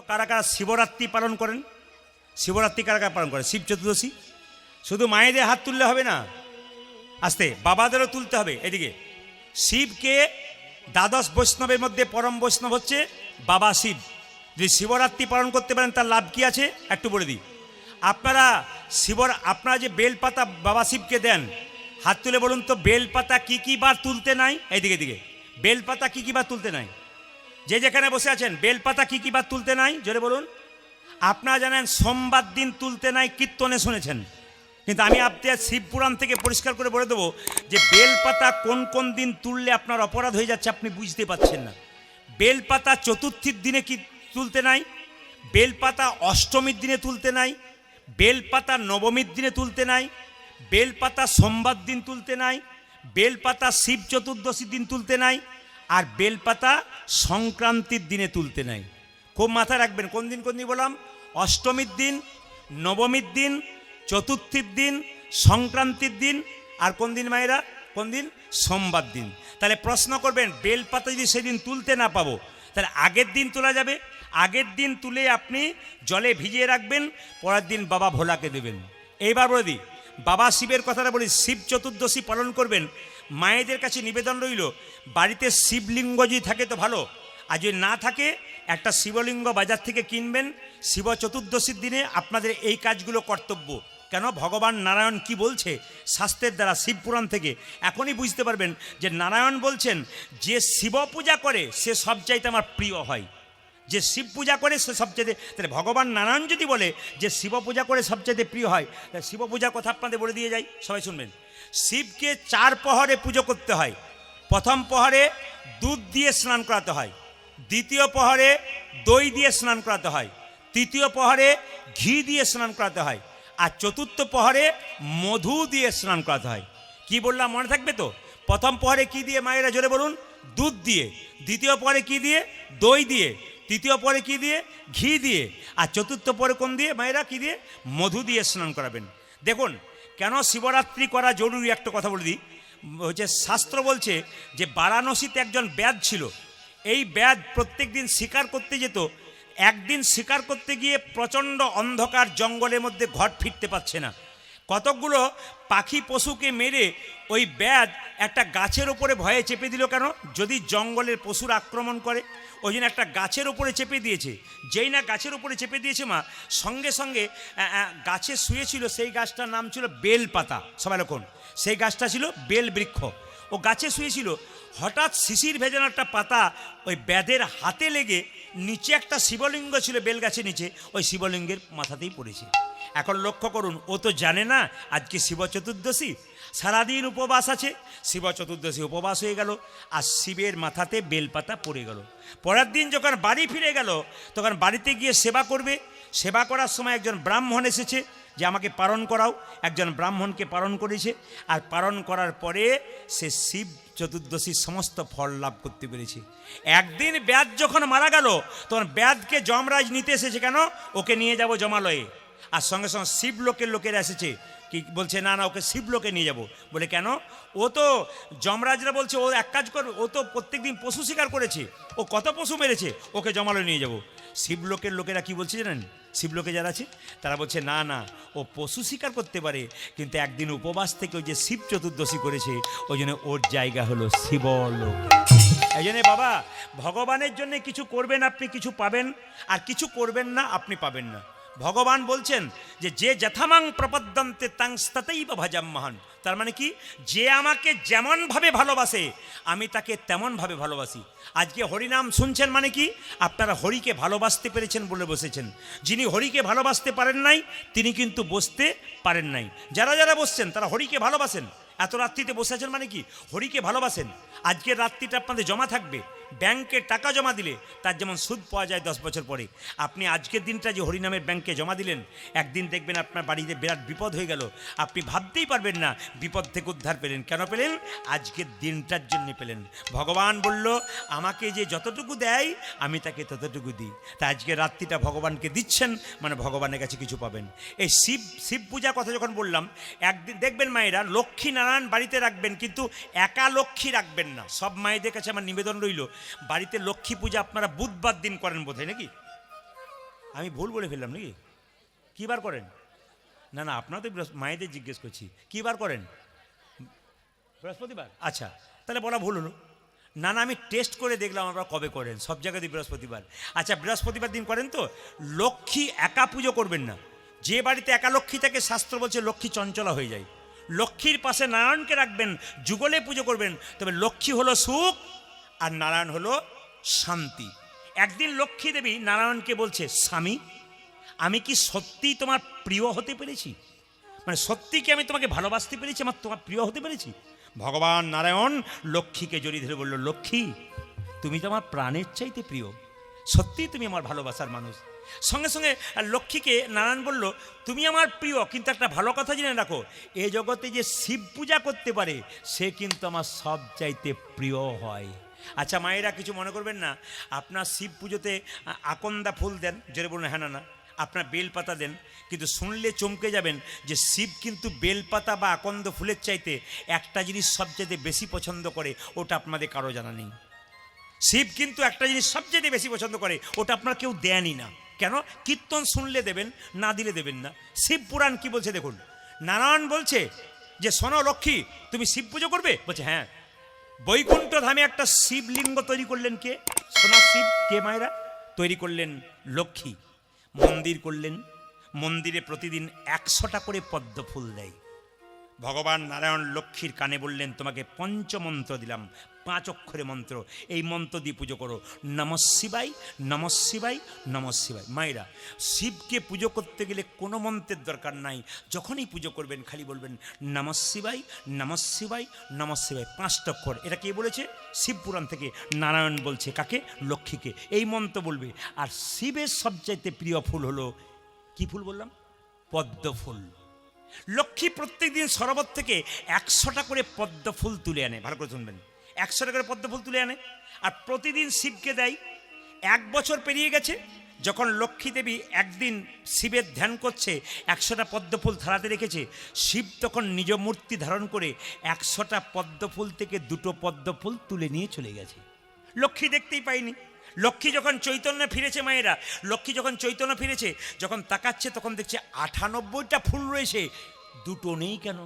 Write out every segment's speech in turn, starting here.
তো কারা কারা শিবরাত্রি পালন করেন? শিবরাত্রি কারা কারা পালন করেন? শিব চতুর্দশী। শুধু মায়েদের হাত তুললে হবে না, আস্তে বাবাদেরও তুলতে হবে। এদিকে শিবকে দ্বাদশ বৈষ্ণবের মধ্যে পরম বৈষ্ণব হচ্ছে বাবা শিব। যদি শিবরাত্রি পালন করতে পারেন তার লাভ কি আছে একটু বলে দিই। আপনারা যে বেলপাতা বাবা শিবকে দেন, হাত তুলে বলুন তো বেলপাতা কি কি বার তুলতে নাই? এইদিকে দিকে বেলপাতা কি কি বার তুলতে নাই? যে যেখানে বসে আছেন বেলপাতা কি কি বার তুলতে নাই জোরে বলুন। আপনারা জানেন সোমবার দিন তুলতে নাই, কীর্তনে শুনেছেন, কিন্তু আমি আপনার শিবপুরাণ থেকে পরিষ্কার করে বলে দেবো যে বেলপাতা কোন কোন দিন তুললে আপনার অপরাধ হয়ে যাচ্ছে আপনি বুঝতে পারছেন না। বেলপাতা চতুর্থীর দিনে কি তুলতে নাই, বেলপাতা অষ্টমীর দিনে তুলতে নাই, বেলপাতা নবমীর দিনে তুলতে নাই, বেলপাতা সোমবার দিন তুলতে নাই, বেলপাতা শিব চতুর্দশীর দিন তুলতে নাই, আর বেলপাতা সংক্রান্তির দিনে তুলতে নাই। খুব মাথায় রাখবেন কোন দিন বললাম, অষ্টমীর দিন, নবমীর দিন, চতুর্থীর দিন, সংক্রান্তির দিন, আর কোন দিন মায়েরা? কোন দিন? সোমবার দিন। তাহলে প্রশ্ন করবেন বেলপাতা যদি সেদিন তুলতে না পাবো তাহলে আগের দিন তোলা যাবে। আগের দিন তুলে আপনি জলে ভিজিয়ে রাখবেন, পরের দিন বাবা ভোলাকে দেবেন। এইবার বলে দিই বাবা শিবের কথাটা বলি, শিব চতুর্দশী পালন করবেন। মায়েদের কাছে নিবেদন রইল বাড়িতে শিবলিঙ্গ যদি থাকে তো ভালো, আর যদি না থাকে একটা শিবলিঙ্গ বাজার থেকে কিনবেন। শিব চতুর্দশীর দিনে আপনাদের এই কাজগুলো কর্তব্য। কেন? ভগবান নারায়ণ কি বলছে শাস্ত্রের দ্বারা, শিবপুরাণ থেকে এখনই বুঝতে পারবেন যে নারায়ণ বলছেন যে শিব পূজা করে সে সবচাইতে আমার প্রিয় হয়। যে শিব পূজা করে সে সবচেয়ে, তাহলে ভগবান নারায়ণ যদি বলে যে শিব পূজা করে সবচেয়ে প্রিয় হয়, তাহলে শিব পূজার কথা আপনাদের বলে দিয়ে যাই, সবাই শুনবেন। শিবকে 4 প্রহরে পুজো করতে হয়। প্রথম প্রহরে দুধ দিয়ে স্নান করাতে হয়, দ্বিতীয় প্রহরে দই দিয়ে স্নান করাতে হয়, তৃতীয় প্রহরে ঘি দিয়ে স্নান করাতে হয়, আর চতুর্থ প্রহরে মধু দিয়ে স্নান করাতে হয়। কি বললাম মনে থাকবে তো? প্রথম প্রহরে কি দিয়ে মায়েরা জোরে বলুন? দুধ দিয়ে। দ্বিতীয় প্রহরে কি দিয়ে? দই দিয়ে। তৃতীয় পরে কি দিয়ে? ঘি দিয়ে। আর চতুর্থ পরে কোন দিয়ে মায়েরা? কি দিয়ে? মধু দিয়ে স্নান করাবেন। দেখুন কেন শিবরাত্রি করা জরুরি একটা কথা বলে দিই। হচ্ছে শাস্ত্র বলছে যে বারাণসীতে একজন ব্যাধ ছিল। এই ব্যাধ প্রত্যেক দিন শিকার করতে যেত। একদিন শিকার করতে গিয়ে প্রচণ্ড অন্ধকার জঙ্গলের মধ্যে ঘর ফিরতে পারছে না। কতকগুলো পাখি পশুকে মেরে ওই ব্যাধ একটা গাছের ওপরে ভয়ে চেপে দিল। কেন? যদি জঙ্গলের পশুর আক্রমণ করে, ওই জন্য একটা গাছের ওপরে চেপে দিয়েছে। যেই না গাছের ওপরে চেপে দিয়েছে মা, সঙ্গে সঙ্গে গাছে শুয়েছিল, সেই গাছটার নাম ছিল বেলপাতা। সবাই লক্ষণ, সেই গাছটা ছিল বেল বৃক্ষ। ও গাছে শুয়েছিল, হঠাৎ শিশির ভেজানো একটা পাতা ওই ব্যাধের হাতে লেগে নিচে একটা শিবলিঙ্গ ছিল বেল গাছের নিচে, ওই শিবলিঙ্গের মাথাতেই পড়েছে। এখন লক্ষ্য করুন, ও তো জানে না আজকে শিব চতুর্দশী, সারাদিন উপবাস আছে। শিব চতুর্দশী উপবাস হয়ে গেল, আর শিবের মাথাতে বেলপাতা পড়ে গেল। পরের দিন যখন বাড়ি ফিরে গেল তখন বাড়িতে গিয়ে সেবা করবে। সেবা করার সময় একজন ব্রাহ্মণ এসেছে যে আমাকে পালন করাও। একজন ব্রাহ্মণকে পালন করেছে, আর পালন করার পরে সে শিব চতুর্দশীর সমস্ত ফল লাভ করতে পেরেছে। একদিন ব্যাধ যখন মারা গেল তখন ব্যাধকে যমরাজ নিতে এসেছে। কেন? ওকে নিয়ে যাব জমালয়ে। আর সঙ্গে সঙ্গে শিবলোকের লোকেরা এসেছে, কি বলছে, না না ওকে শিবলোকে নিয়ে যাব। বলে কেন? ও তো যমরাজরা বলছে ও এক কাজ করবে, ও তো প্রত্যেকদিন পশু শিকার করেছে, ও কত পশু মেরেছে, ওকে জমালয়ে নিয়ে যাব। শিবলোকের লোকেরা কি বলছে জানেন? শিবলোকে যারা আছে তারা বলছে না না, ও পশু শিকার করতে পারে, কিন্তু একদিন উপবাস থেকে ওই যে শিব চতুর্দশী করেছে, ওই জন্য ওর জায়গা হলো শিবলোক। এই জন্যে বাবা, ভগবানের জন্য কিছু করবেন আপনি কিছু পাবেন, আর কিছু করবেন না আপনি পাবেন না। ভগবান বলছেন যে যথামাং প্রপদ্যন্তে তাং ততৈব ভজাম্যহং। তার মানে কি? যে আমাকে যেমনভাবে ভালোবাসে আমি তাকে তেমনভাবে ভালোবাসি। আজকে হরিনাম শুনছেন মানে কি? আপনারা হরিকে ভালোবাসতে পেরেছেন বলে বসেছেন। যিনি হরিকে ভালোবাসতে পারেন নাই তিনি কিন্তু বসতে পারেন নাই। যারা যারা বসছেন তারা হরিকে ভালোবাসেন। এত রাত্রিতে বসে আছেন মানে কি? হরিকে ভালোবাসেন। আজকের রাত্রিটা আপনাদের জমা থাকবে। ব্যাংকে টাকা জমা দিলে তার যেমন সুদ পাওয়া যায় 10 বছর পরে, আপনি আজকের দিনটা যে হরিনামের ব্যাংকে জমা দিলেন, একদিন দেখবেন আপনার বাড়িতে বিরাট বিপদ হয়ে গেল। আপনি ভাবতেই পারবেন না বিপদ থেকে উদ্ধার পেলেন। কেন পেলেন? আজকের দিনটার জন্য পেলেন। ভগবান বলল আমাকে যে যতটুকু দেয় আমি তাকে ততটুকু দিই। তা আজকের রাত্রিটা ভগবানকে দিচ্ছেন মানে ভগবানের কাছে কিছু পাবেন। এই শিব পূজা কথা যখন বললাম, একদিন দেখবেন মায়েরা লক্ষ্মী নারায়ণ বাড়িতে রাখবেন, কিন্তু একা লক্ষ্মী রাখবেন না। সব মায়েদের কাছে আমার নিবেদন রইল, বাড়িতে লক্ষ্মী পূজা আপনারা বুধবার দিন করেন বোধহয় নাকি? আমি ভুল বলে ফেললাম নাকি? কী বার করেন? না না, আপনার তো মায়েদের জিজ্ঞেস করছি, কী বার করেন? বৃহস্পতিবার। আচ্ছা, তাহলে বলা ভুল হলো। না না, আমি টেস্ট করে দেখলাম আপনারা কবে করেন, সব জায়গাতেই বৃহস্পতিবার। আচ্ছা, বৃহস্পতিবার দিন করেন তো? লক্ষ্মী একা পুজো করবেন না। যে বাড়িতে একা লক্ষ্মী থাকে, শাস্ত্র বলছে লক্ষ্মী চঞ্চলা হয়ে যায়। লক্ষ্মীর পাশে নারায়ণকে রাখবেন, যুগলে পুজো করবেন। তবে লক্ষ্মী হলো সুখ আর নারায়ণ হলো শান্তি। একদিন লক্ষ্মী দেবী নারায়ণকে বলছে, স্বামী, আমি কি সত্যিই তোমার প্রিয় হতে পেরেছি? মানে সত্যি কি আমি তোমাকে ভালোবাসতে পেরেছি, আমার তোমার প্রিয় হতে পেরেছি? ভগবান নারায়ণ লক্ষ্মীকে জড়িয়ে ধরে বলল, লক্ষ্মী, তুমি তো আমার প্রাণের চাইতে প্রিয়, সত্যিই তুমি আমার ভালোবাসার মানুষ। সঙ্গে সঙ্গে লক্ষ্মীকে নারায়ণ বলল, তুমি আমার প্রিয়, কিন্তু একটা ভালো কথা জেনে রাখো, এ জগতে যে শিব পূজা করতে পারে সে কিন্তু আমার সব চাইতে প্রিয় হয়। আচ্ছা মায়েরা, কিছু মনে করবেন না, আপনার শিব পুজোতে আকন্দা ফুল দেন, জোরে বলুন হ্যাঁ না না, আপনার বেলপাতা দেন, কিন্তু শুনলে চমকে যাবেন যে শিব কিন্তু বেলপাতা বা আকন্দ ফুলের চাইতে একটা জিনিস সবচেয়ে বেশি পছন্দ করে, ওটা আপনাদের কারো জানা নেই। শিব কিন্তু একটা জিনিস সবচেয়ে বেশি পছন্দ করে, ওটা আপনার কেউ দেনই না। কেন? কীর্তন শুনলে দেবেন, না দিলে দেবেন না। শিব পুরাণ কি বলছে দেখুন। নারায়ণ বলছে যে শোনো লক্ষ্মী, তুমি শিব পুজো করবে? বলছে হ্যাঁ। বৈকুণ্ঠ ধামে একটা শিবলিঙ্গ তৈরি করলেন কে? সোনার শিব। কে মায়েরা? তৈরি করলেন লক্ষ্মী। মন্দির করলেন, মন্দিরে প্রতিদিন 100টা করে পদ্ম ফুল দেয়। ভগবান নারায়ণ লক্ষ্মীর কানে বললেন, তোমাকে পঞ্চমন্ত্র দিলাম, 5 অক্ষরে মন্ত্র, এই মন্ত্র দিয়ে পুজো করো, নমঃ শিবায়, নমঃ শিবায়, নমঃ শিবায়। মায়েরা, শিবকে পুজো করতে গেলে কোনো মন্ত্রের দরকার নাই। যখনই পুজো করবেন খালি বলবেন নমঃ শিবায়, নমঃ শিবায়, নমঃ শিবায়, 5 অক্ষর। এটা কে বলেছে? শিবপুরাণ থেকে নারায়ণ বলছে। কাকে? লক্ষ্মীকে। এই মন্ত্র বলবে। আর শিবের সবচাইতে প্রিয় ফুল হলো, কি ফুল বললাম? পদ্ম ফুল। লক্ষ্মী প্রত্যেক দিন সরোবর থেকে 100টা করে পদ্ম ফুল তুলে আনে। ভালো করে শুনবেন, 100টা করে পদ্ম ফুল তুলে আনে আর প্রতিদিন শিবকে দেয়। 1 বছর পেরিয়ে গেছে, যখন লক্ষ্মী দেবী একদিন শিবের ধ্যান করছে, 100টা পদ্ম ফুল থালাতে রেখেছে। শিব তখন নিজ মূর্তি ধারণ করে 100টা পদ্ম ফুল থেকে 2টো পদ্ম ফুল তুলে নিয়ে চলে গেছে। লক্ষ্মী দেখতেই পায়নি। লক্ষ্মী যখন চৈতন্য ফিরেছে, মায়েরা, লক্ষ্মী যখন চৈতন্য ফিরেছে, যখন তাকাচ্ছে তখন দেখছে 98টা ফুল রয়েছে, 2টো নেই কেন?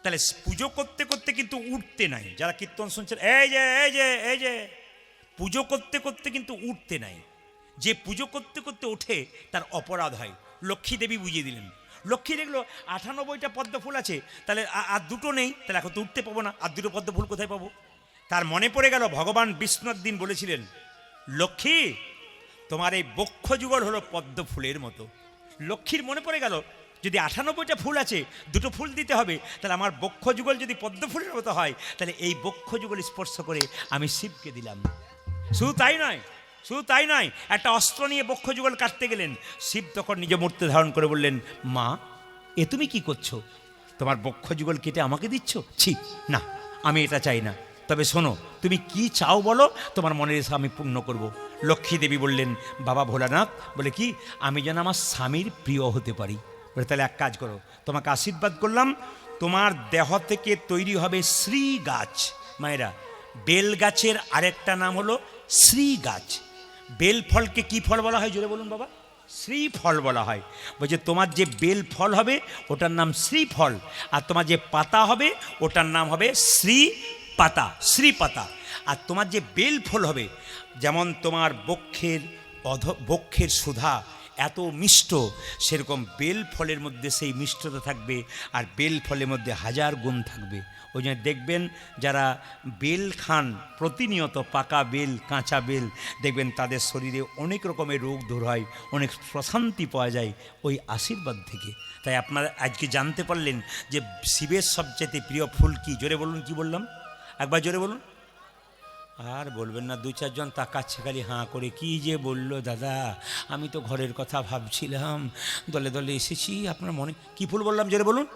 তাহলে পুজো করতে করতে কিন্তু উঠতে নাই। যারা কীর্তন শুনছেন, এই যে এই যে এই যে, পুজো করতে করতে কিন্তু উঠতে নাই। যে পুজো করতে করতে ওঠে তার অপরাধ হয়। লক্ষ্মী দেবী বুঝিয়ে দিলেন। লক্ষ্মী দেখলো 98টা পদ্ম ফুল আছে, তাহলে আর 2টো নেই, তাহলে এখন তো উঠতে পাবো না, আর 2টো পদ্ম ফুল কোথায় পাবো? তার মনে পড়ে গেল ভগবান বিষ্ণুর দিন বলেছিলেন, লক্ষ্মী, তোমার এই বক্ষ যুগল হলো পদ্ম ফুলের মতো। লক্ষ্মীর মনে পড়ে গেল, যদি 98টা ফুল আছে, 2টো ফুল দিতে হবে, তাহলে আমার বক্ষ যুগল যদি পদ্ম ফুলের মতো হয়, তাহলে এই বক্ষ যুগল স্পর্শ করে আমি শিবকে দিলাম। শুধু তাই নয়, শুধু তাই নয়, একটা অস্ত্র নিয়ে বক্ষ যুগল কাটতে গেলেন। শিব তখন নিজ মূর্তি ধারণ করে বললেন, মা, এ তুমি কি করছো? তোমার বক্ষ যুগল কেটে আমাকে দিচ্ছ? ছি, না, আমি এটা চাই না। তবে শোনো, তুমি কি চাও বলো, তোমার মনের ইচ্ছা আমি পূর্ণ করব। লক্ষ্মী দেবী বললেন, বাবা ভোলানাথ, বলে কি, আমি যেন আমার স্বামীর প্রিয় হতে পারি। বলে তাহলে এক কাজ করো, তোমাকে আশীর্বাদ করলাম, তোমার দেহ থেকে তৈরি হবে শ্রী গাছ। মায়েরা, বেল গাছের আরেকটা নাম হলো শ্রী গাছ। বেল ফলকে কি ফল বলা হয় জোরে বলুন বাবা? শ্রীফল বলা হয়। বলছে তোমার যে বেল ফল হবে ওটার নাম শ্রীফল, আর তোমার যে পাতা হবে ওটার নাম হবে শ্রী পাতা, শ্রী পাতা। আর তোমার যে বেল ফল হবে, যেমন তোমার বক্ষের সুধা এত মিষ্ট, সেরকম বেল ফলের মধ্যে সেই মিষ্টতা থাকবে, আর বেল ফলের মধ্যে 1000 গুণ থাকবে। ওই জন্য দেখবেন যারা বেল খান প্রতিনিয়ত, পাকা বেল, কাঁচা বেল, দেখবেন তাদের শরীরে অনেক রকমের রোগ দূর হয়, অনেক প্রশান্তি পাওয়া যায় ওই আশীর্বাদ থেকে। তাই আপনারা আজকে জানতে পারলেন যে শিবের সবচেয়ে প্রিয় ফুল কি। জোরে বলুন, কি বললাম? একবার জোরে বলুন। আর বলবেন না, 2-4 জন তাকাচ্ছে খালি হাঁ করে, কি যে বললো দাদা, আমি তো ঘরের কথা ভাবছিলাম, দলে দলে এসেছি। আপনার মনে কি ফুল বললাম জোরে বলুন?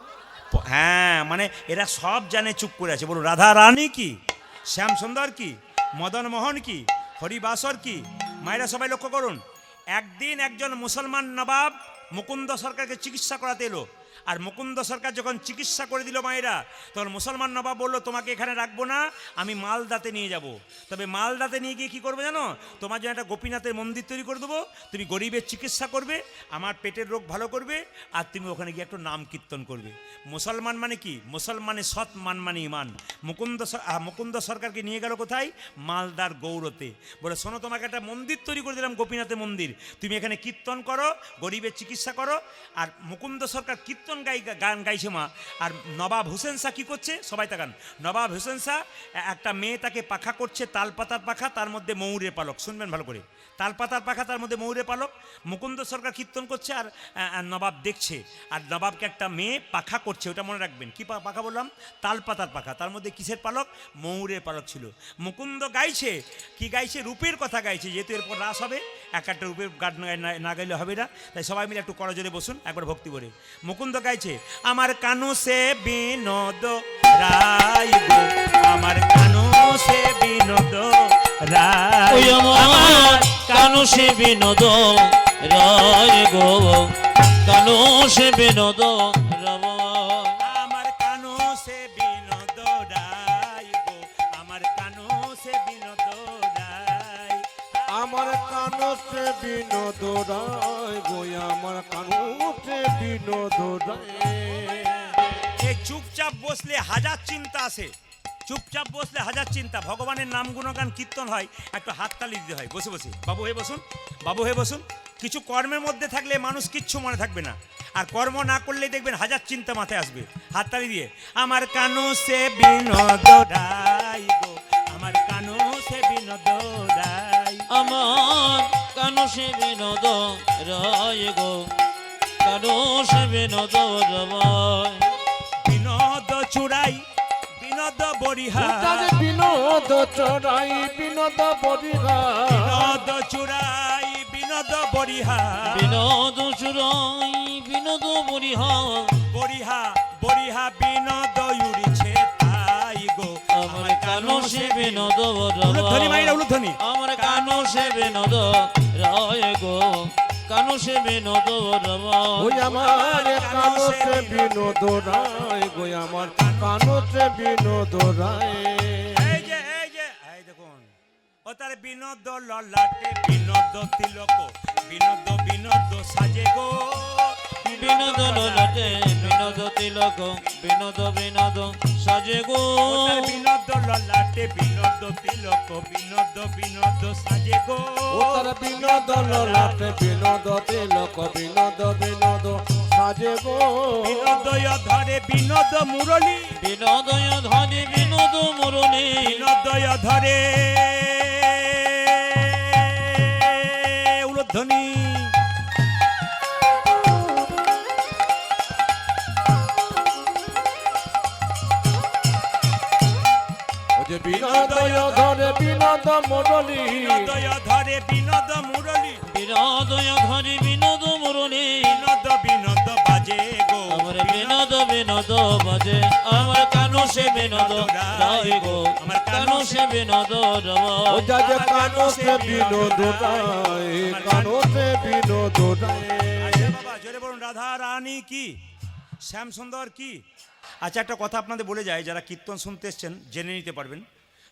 হ্যাঁ, মানে এরা সব জানে, চুপ করে আছে। বলুন, রাধা রানী কি, শ্যাম সুন্দর কি, মদন মোহন কি, হরিবাসর কি। মায়েরা সবাই লক্ষ্য করুন, একদিন একজন মুসলমান নবাব মুকুন্দ সরকারকে চিকিৎসা করাতে এলো, আর মুকুন্দ সরকার যখন চিকিৎসা করে দিল মায়েরা, তখন মুসলমান নবাব বললো তোমাকে এখানে রাখবো না, আমি মালদাতে নিয়ে যাব। তবে মালদাতে নিয়ে গিয়ে কী করবে জানো, তোমার জন্য একটা গোপীনাথের মন্দির তৈরি করে দেবো, তুমি গরিবের চিকিৎসা করবে, আমার পেটের রোগ ভালো করবে, আর তুমি ওখানে গিয়ে একটু নাম কীর্তন করবে। মুসলমান মানে কি, মুসলমানে সৎ, মান মানে ইমান। মুকুন্দ সরকারকে নিয়ে গেল কোথায়, মালদার গৌরতে। বলে শোনো, তোমাকে একটা মন্দির তৈরি করে দিলাম, গোপীনাথের মন্দির, তুমি এখানে কীর্তন করো, গরিবের চিকিৎসা করো। আর মুকুন্দ সরকার কীর্তন গান গাইছে মা। আর নবাব হোসেন শাহ কী করছে, সবাই তাকান, নবাব হোসেন শাহ একটা মেয়ে তাকে পাখা করছে, তালপাতার পাখা, তার মধ্যে ময়ূরের পালক, শুনবেন ভালো করে, তালপাতার পাখা, তার মধ্যে ময়ূরের পালক। মুকুন্দ সরকার কীর্তন করছে আর নবাব দেখছে, আর নবাবকে একটা মেয়ে পাখা করছে, ওটা মনে রাখবেন। কি পাখা বললাম, তালপাতার পাখা, তার মধ্যে কিসের পালক, ময়ূরের পালক ছিল। মুকুন্দ গাইছে, কি গাইছে, রূপের কথা গাইছে, যেহেতু এরপর রাস হবে, এক একটা রূপের গান না গাইলে হবে না, তাই সবাই মিলে একটু করজোরে বসুন, একবার ভক্তি করে। মুকুন্দ গাইছে, আমার কানু সে বিনোদ রায় গো, আমার কানু সে বিনোদ রায়, আমার কানু সে বিনোদ রায় গো, কানু সে বিনোদ রায়, আমার কানু সে বিনোদ রায় গো, আমার কানু সে বিনোদ রায়, আমার কানসে বিনোদ রায় গো, আমার কানসে বিনোদ রায়। এই চুপচাপ বসলে হাজার চিন্তা আসে, চুপচাপ বসলে হাজার চিন্তা। ভগবানের নাম গুণগান কীর্তন হয়, একটু হাততালি দিতে হয় বসে বসে। বাবু হয়ে বসুন, বাবু হয়ে বসুন। কিছু কর্মের মধ্যে থাকলে মানুষ কিচ্ছু মনে থাকবে না, আর কর্ম না করলেই দেখবেন হাজার চিন্তা মাথায় আসবে। হাততালি দিয়ে, আমার কানু সে বিনোদ রায় গো, আমার কানু সে বিনোদ রায়, আমার কানু সে বিনোদ রায় গো, কানু সে বিনোদ রায়, বিনোদ চূড়াই বিনোদ বরিহা, বিনোদ চড়াই বিনোদ বরিহা, বিনোদ চূড়াই বিনোদ বরিহা, বিনোদ চুরাই বিনোদ বরিহা, বরিহা বরিহা বিনোদ উড়িছে তাই গো, আমার কানু সে বিনোদ উলুধ্বনি মাইরা, রায়, উলুধ্বনি। আমার কানু সে বিনোদ রায় গো, কানু সে বিনোদ ওই রায়, আমার কানসে বিনোদ রায় গো, আমার কানসে বিনোদ রায়। এই যে এই দেখুন, ও তার বিনোদ ললাটে বিনোদ তিলক, বিনোদ বিনোদ সাজে গো, বিনোদ ললাটে বিনোদ তিলক, বিনোদ বিনোদ সাজে গো, ও তার বিনোদ ললাটে বিনোদ তিলক, বিনোদ বিনোদ সাজে গো, ও তার বিনোদ ললাটে বিনোদ তিলক, বিনোদ বিনোদ সাজে গো, বিনোদয় ধরে বিনোদ মুরলী, বিনোদয় ধরে বিনোদ মুরলী, বিনোদয় ধরে উলুধ্বনি। ও যে বিনোদয় ধরে বিনোদ মুরলী, বিনোদয় ধরে বিনোদ মুরলী, বিনোদয় ধরে বিনোদ মুরলী, বিনোদ বিনোদ বাজে গো, আমার বিনোদ বিনোদ বাজে, আমার কানু সে বিনোদ রায় গো, আমার কানু সে বিনোদ ও রায়, যা যে কানসে বিনোদ রায়, কানসে বিনোদ রায়। আচ্ছা বাবা, জোরে বলুন, রাধা রানী কি, শ্যাম সুন্দর কি। আচ্ছা, একটা কথা আপনাদের বলে যায়, যারা কীর্তন শুনতে এসছেন জেনে নিতে পারবেন।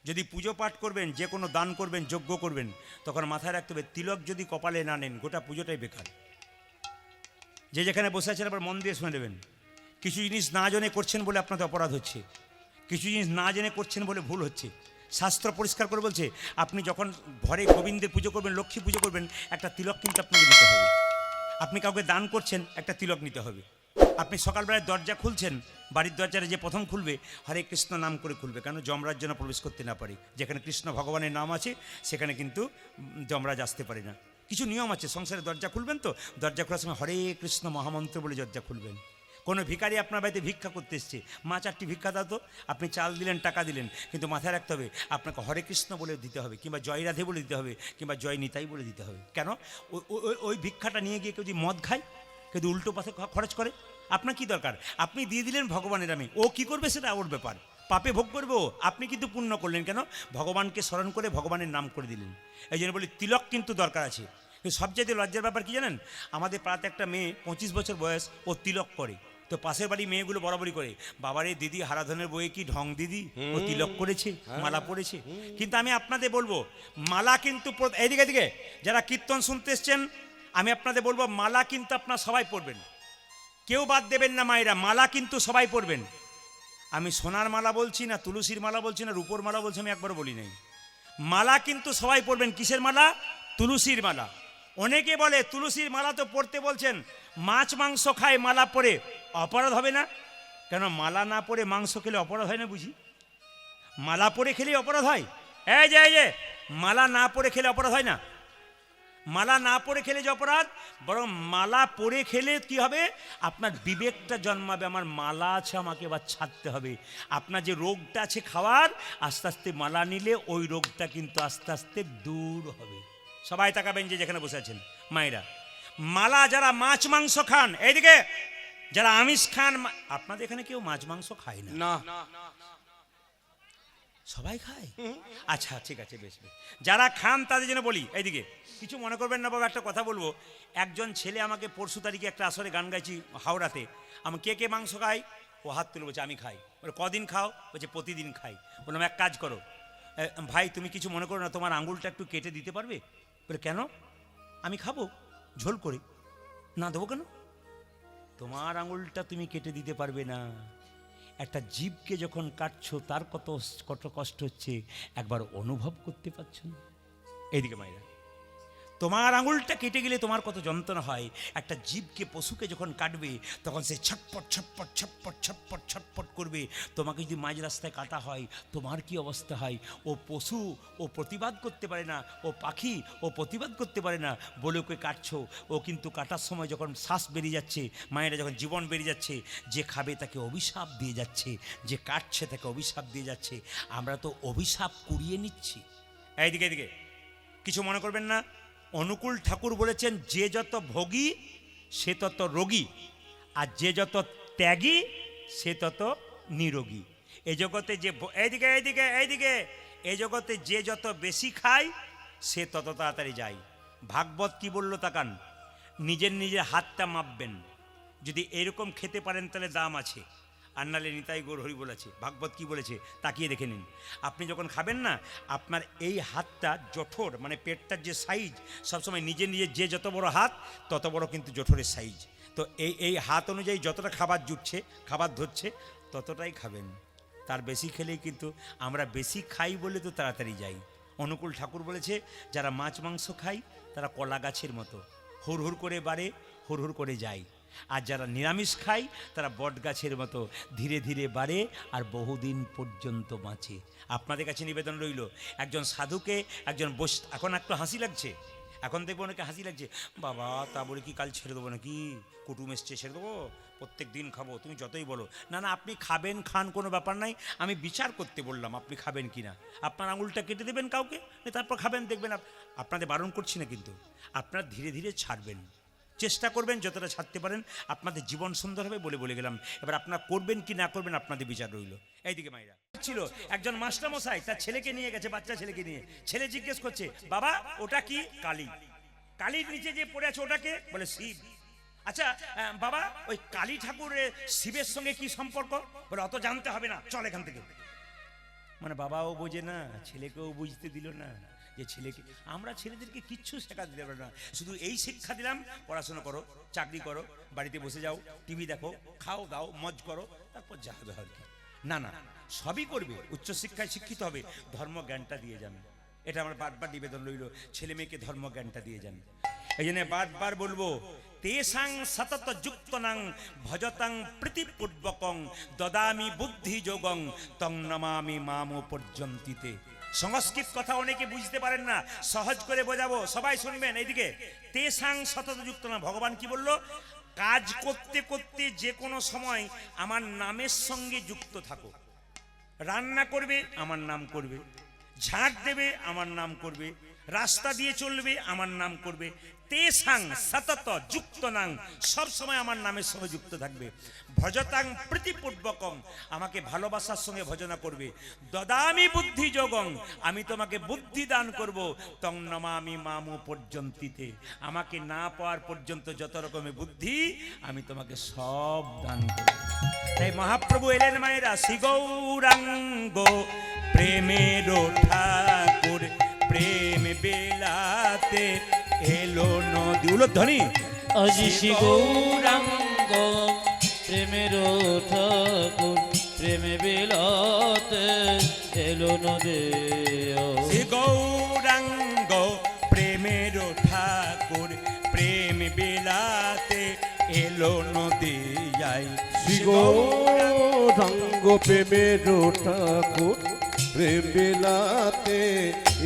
যদি পুজো পাঠ করবেন, যে কোনো দান করবেন, যজ্ঞ করবেন, তখন মাথায় রাখতে হবে, তিলক যদি কপালে না নেন, গোটা পুজোটাই বেকার। যে যেখানে বসে আছেন আবার মন দিয়ে শুনে নেবেন। কিছু জিনিস না জেনে করছেন বলে আপনাদের অপরাধ হচ্ছে, কিছু জিনিস না জেনে করছেন বলে ভুল হচ্ছে। শাস্ত্র পরিষ্কার করে বলছে, আপনি যখন ঘরে গোবিন্দের পুজো করবেন, লক্ষ্মী পুজো করবেন, একটা তিলক কিন্তু আপনাকে নিতে হবে। আপনি কাউকে দান করছেন, একটা তিলক নিতে হবে। আপনি সকালবেলায় দরজা খুলছেন, বাড়ির দরজাটা যে প্রথম খুলবে, হরে কৃষ্ণ নাম করে খুলবে, কেন যমরাজ যেন প্রবেশ করতে না পারে। যেখানে কৃষ্ণ ভগবানের নাম আছে, সেখানে কিন্তু যমরাজ আসতে পারে না। কিছু নিয়ম আছে, সংসারে দরজা খুলবেন তো, দরজা খোলার সময় হরে কৃষ্ণ মহামন্ত্র বলে দরজা খুলবেন। কোনো ভিখারি আপনার বাড়িতে ভিক্ষা করতে এসছে, মা 4টি ভিক্ষা দাও তো, আপনি চাল দিলেন, টাকা দিলেন, কিন্তু মাথায় রাখতে হবে আপনাকে হরে কৃষ্ণ বলে দিতে হবে, কিংবা জয় রাধে বলে দিতে হবে, কিংবা জয় নিতাই বলে দিতে হবে। কেন, ওই ভিক্ষাটা নিয়ে গিয়ে কেউ যদি মদ খায়, কেউ যদি উল্টো পথে খরচ করে, আপনার কি দরকার? আপনি দিয়ে দিলেন ভগবানের নামে, ও কি করবে সেটা ওর ব্যাপার, পাপে ভোগ করবে ও, আপনি কিন্তু পুণ্য করলেন। কেন, ভগবানকে স্মরণ করে ভগবানের নাম করে দিলেন। এই জন্য বলি, তিলক কিন্তু দরকার আছে। কিন্তু সবচেয়ে লজ্জার ব্যাপার কি জানেন, আমাদের পাড়াতে একটা মেয়ে 25 বছর বয়স, ও তিলক করে। তো পাশের বাড়ি মেয়েগুলো বরাবরই করে, বাবারে দিদি হারাধনের বইয়ে কি ঢং দিদি, ও তিলক করেছে, মালা পড়েছে। কিন্তু আমি আপনাদের বলবো মালা কিন্তু এইদিকে এদিকে যারা কীর্তন শুনতে এসছেন, আমি আপনাদের বলবো মালা কিন্তু আপনারা সবাই পড়বেন, কেউ বাদ দেবেন না মায়েরা, মালা কিন্তু সবাই পড়বেন। আমি সোনার মালা বলছি না, তুলসীর মালা বলছি না, রূপোর মালা বলছি, আমি একবারও বলি নাই। মালা কিন্তু সবাই পড়বেন। কিসের মালা? তুলসীর মালা। অনেকে বলে তুলসীর মালা তো পড়তে বলছেন, মাছ মাংস খায় মালা পরে অপরাধ হবে না? কেন মালা না পরে মাংস খেলে অপরাধ হয় না বুঝি? মালা পরে খেলে অপরাধ হয়? এই যে মালা না পরে খেলে অপরাধ হয় না? মালা না পরে খেলে যে অপরাধ, বরং মালা পরে খেলে কি হবে, আপনার বিবেকটা জন্মাবে, আমার মালা আছে, আমাকে এবার ছাড়তে হবে। আপনার যে রোগটা আছে খাওয়ার, আস্তে আস্তে মালা নিলে ওই রোগটা কিন্তু আস্তে আস্তে দূর হবে। সবাই তাকাবেন যে যেখানে বসে আছেন মায়েরা। মালা যারা মাছ মাংস খান, এইদিকে যারা আমিষ খান, আপনাদের এখানে কেউ মাছ মাংস খায় না? না, সবাই খায়? আচ্ছা ঠিক আছে, বেশ বেশ। যারা খান তাদের জন্য বলি, এইদিকে কিছু মনে করবেন না বাবা, একটা কথা বলবো। একজন ছেলে আমাকে পরশু তারিখে একটা আসরে গান গাইছি হাওড়াতে, আমি কে কে মাংস খাই, ও হাত তুলে বলছে আমি খাই। বলে কদিন খাও? বলছে প্রতিদিন খাই। বললাম এক কাজ করো ভাই, তুমি কিছু মনে করো না, তোমার আঙুলটা একটু কেটে দিতে পারবে? বলে কেন? আমি খাবো ঝোল করে। না দেবো কেন? তোমার আঙুলটা তুমি কেটে দিতে পারবে না, একটা জীবকে যখন কাটছো তার কত কত কষ্ট হচ্ছে একবার অনুভব করতে পারছো না? এইদিকে মায়েরা, তোমার আঙুলটা কেটে গেলে তোমার কত যন্ত্রণা হয়, একটা জীবকে পশুকে যখন কাটবে তখন সে ছটপট ছটপট ছটপট ছটপট ছটপট করবে। তোমাকে যদি মাঝ রাস্তায় কাটা হয় তোমার কি অবস্থা হয়? ও পশু, ও প্রতিবাদ করতে পারে না, ও পাখি, ও প্রতিবাদ করতে পারে না বলে ওকে কাটছো। ও কিন্তু কাটার সময় যখন শ্বাস বেরিয়ে যাচ্ছে, মায়েরা যখন জীবন বেরিয়ে যাচ্ছে, যে খাবে তাকে অভিশাপ দিয়ে যাচ্ছে, যে কাটছে তাকে অভিশাপ দিয়ে যাচ্ছে। আমরা তো অভিশাপ কুড়িয়ে নিচ্ছি। এইদিকে এদিকে কিছু মনে করবেন না। অনুকূল ঠাকুর বলেছেন, যে যত ভোগী সে তত রোগী, আর যে যত ত্যাগী সে তত নিরোগী। এই জগতে যে এইদিকে এইদিকে এইদিকে এই জগতে যে যত বেশি খায় সে তত তাড়াতাড়ি যায়। ভাগবত কি বললো তাকান, নিজের নিজের হাতটা মাপবেন, যদি এরকম খেতে পারেন তাহলে দাম আছে, আর নালে নিতাই গৌর হরি বলেছে। ভাগবত কি বলেছে তাকিয়ে দেখে নিন। আপনি যখন খাবেন না, আপনার এই হাতটা জঠর, মানে পেটটার যে সাইজ, সবসময় নিজে নিজে যে যত বড় হাত তত বড় কিন্তু জঠরের সাইজ। তো এই হাত অনুযায়ী যতটা খাবার জুটছে, খাবার ধরছে, ততটাই খাবেন। তার বেশি খেলেই কিন্তু আমরা বেশি খাই বলে তো তাড়াতাড়ি যাই। অনুকূল ঠাকুর বলেছে, যারা মাছ মাংস খায় তারা কলা গাছের মতো, হুড় হুড় করে বাড়ে, হুড় হুড় করে যায়। আর যারা নিরামিষ খায় তারা বট গাছের মতো ধীরে ধীরে বাড়ে আর বহুদিন পর্যন্ত বাঁচে। আপনাদের কাছে নিবেদন রইল, একজন সাধুকে একজন এখন একটু হাসি লাগছে, এখন দেখবো অনেকে হাসি লাগছে, বাবা তা বলে কি কাল ছেড়ে দেবো নাকি, কুটুম এসছে ছেড়ে দেবো, প্রত্যেক দিন খাবো, তুমি যতই বলো। না না, আপনি খাবেন, খান, কোনো ব্যাপার নাই, আমি বিচার করতে বললাম আপনি খাবেন কি না। আপনার আঙুলটা কেটে দেবেন কাউকে, তারপর খাবেন, দেখবেন। আপনাদের বারণ করছি না, কিন্তু আপনারা ধীরে ধীরে ছাড়বেন, চেষ্টা করবেন যতটা ছাড়তে পারেন, আপনাদের জীবন সুন্দর হবে বলে বলে গেলাম। এবার আপনারা করবেন কি না করবেন আপনাদের বিচার রইল। এইদিকে মাইরা ছিল একজন মাস্টারমশাই, তার ছেলেকে নিয়ে গেছে, বাচ্চা ছেলেকে নিয়ে। ছেলে জিজ্ঞেস করছে, বাবা ওটা কি? কালী। কালীর নিচে যে পড়ে আছে ওটাকে? বলে শিব। আচ্ছা বাবা, ওই কালী ঠাকুরের শিবের সঙ্গে কি সম্পর্ক? বলে অত জানতে হবে না, চল এখান থেকে। মানে বাবাও বোঝে না, ছেলেকেও বুঝতে দিল না যে ছেলেকে, আমরা ছেলেদেরকে কিচ্ছু শেখা দিতে পারবো না, শুধু এই শিক্ষা দিলাম, পড়াশোনা করো, চাকরি করো, বাড়িতে বসে যাও, টিভি দেখো, খাও দাও, মজ করো, তারপর যা হবে আর কি। না না, সবই করবে, উচ্চশিক্ষায় শিক্ষিত হবে, ধর্মজ্ঞানটা দিয়ে যান। এটা আমার বারবার নিবেদন রইল, ছেলে মেয়েকে ধর্মজ্ঞানটা দিয়ে যান। এই জন্য বারবার বলবো, তেসাং সতত যুক্তনাং ভজতাং প্রীতিপূর্বকং দদামি বুদ্ধি যোগং তং নমামি মামো পর্যন্তিতে। সংস্কৃত কথা অনেকে বুঝতে পারেন না, সহজ করে বোঝাবো, সবাই শুনবেন। এইদিকে তেসাং সতত যুক্তনাং, ভগবান কি বলল? কাজ করতে করতে যে কোনো সময় আমার নামের সঙ্গে যুক্ত থাকো। রান্না করবে আমার নাম করবে, ঝাঁট দেবে আমার নাম করবে, রাস্তা দিয়ে চলবে আমার নাম করবে, তেসাং সতত যুক্ত নাং, সব সময় আমার নামের সঙ্গে যুক্ত থাকবে। ভজতাং প্রীতিপূর্বকং, আমাকে ভালোবাসার সঙ্গে ভজনা করবে। দদামি বুদ্ধি যোগং, আমি তোমাকে বুদ্ধি দান করব। তং নমামি মামু পর্যন্তিতে, আমাকে না পাওয়ার পর্যন্ত যত রকমের বুদ্ধি আমি তোমাকে সব দান করব। তাই মহাপ্রভু এলেন মায়েরা, শ্রী গৌরাঙ্গ প্রেমের ঠাকুর, প্রেম বেলাতে এলো নদী। উলধ্বনি আজি শ্রী গৌরাঙ্গ প্রেমের ঠাকুর, প্রেমে বিলাতে এলো নদী। শ্রী গৌরাঙ্গ প্রেমের ঠাকুর, প্রেম বেলাতে এলো নদী। শ্রী গৌরাঙ্গ প্রেমের ঠাকুর, প্রেম বিলাতে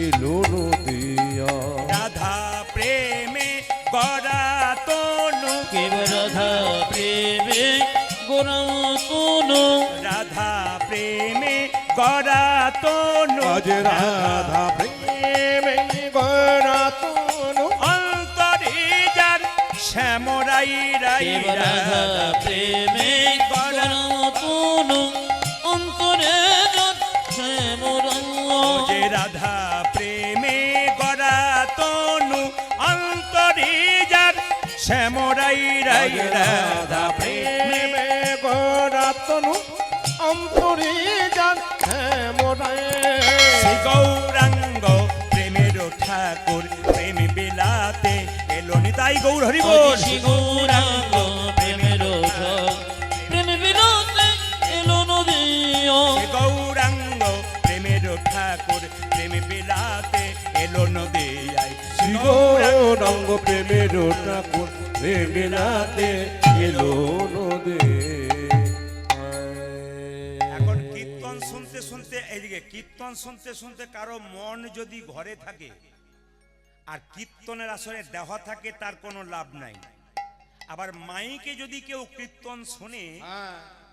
এলো নদিয়া। রাধা প্রেমে গড়া তনু, কেবল রাধা প্রেমে গোরা তনু, রাধা প্রেমে গড়া তনু, আজ রাধা প্রেমে গড়া তনু, অন্তরে যার শ্যামরাই রাই। কেবল রাধা প্রেমে গোরা তনু, অন্তরে যে রাধা প্রেমে গড়া তনু, অন্তরে যার শ্যামরাই রাই। রাধা প্রেমে গড়া তনু, অন্তরে যান মোরাই। শ্রী গৌরাঙ্গ প্রেমের ঠাকুর, প্রেম বিলাতে এলো নিতাই। গৌর হরি বল। শ্রী গৌরাঙ্গ প্রেমের ঠাকুর, প্রেমে বিলাতে এলো নদী। শ্রী গৌরাঙ্গ প্রেমের ঠাকুর, প্রেম বিলাতে এলো নদী। শ্রী গৌরাঙ্গ প্রেমের ঠাকুর, প্রেম বিলাতে এলো নদী। এখন কীর্তন শুনতে শুনতে, এইদিকে কীর্তন শুনতে শুনতে কারো মন যদি ঘরে থাকে আর কীর্তনের আসরে দেহ থাকে, তার কোনো লাভ নাই। আবার মাইকে যদি কেউ কীর্তন শোনে,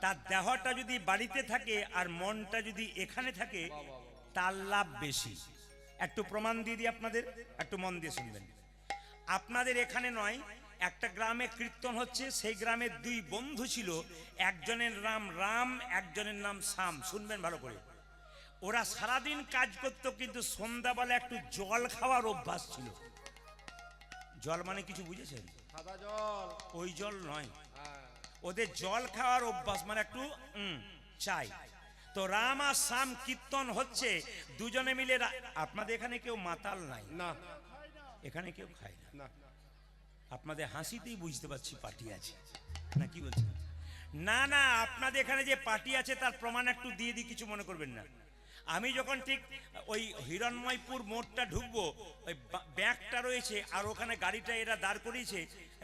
তার দেহটা যদি বাড়িতে থাকে আর মনটা যদি এখানে থাকে, তার লাভ বেশি। একটু প্রমাণ দিয়ে দিই আপনাদের, একটু মন দিয়ে শুনবেন। আপনাদের এখানে নয়, একটা গ্রামে কীর্তন হচ্ছে, সেই গ্রামে দুই বন্ধু ছিল, একজনের নাম রাম, একজনের নাম শ্যাম। শুনবেন ভালো করে। ওরা সারাদিন কাজ করতো, কিন্তু সন্ধ্যাবেলা একটু জল খাওয়ার অভ্যাস ছিল। জল মানে কিছু বুঝেছেন? ওই জল নয়, ওদের জল খাওয়ার অভ্যাস মানে একটু চাই। তো রাম আর শ্যাম কীর্তন হচ্ছে, দুজনে মিলে। আপনাদের এখানে কেউ মাতাল নাই না, এখানে কেউ খায় না। না। আপনাদের হাসিতেই বুঝতে পারছি পার্টি আছে না, কি বলছেন? না না, আপনাদের এখানে যে পার্টি আছে তার প্রমাণ একটু দিয়ে দিই, কিছু মনে করবেন না। আমি যখন ঠিক ওই হিরণময়পুর মোড়টা ঢুকবো, ওই ব্যাগটা রয়েছে আর ওখানে গাড়িটা এরা দাঁড় করিয়েছে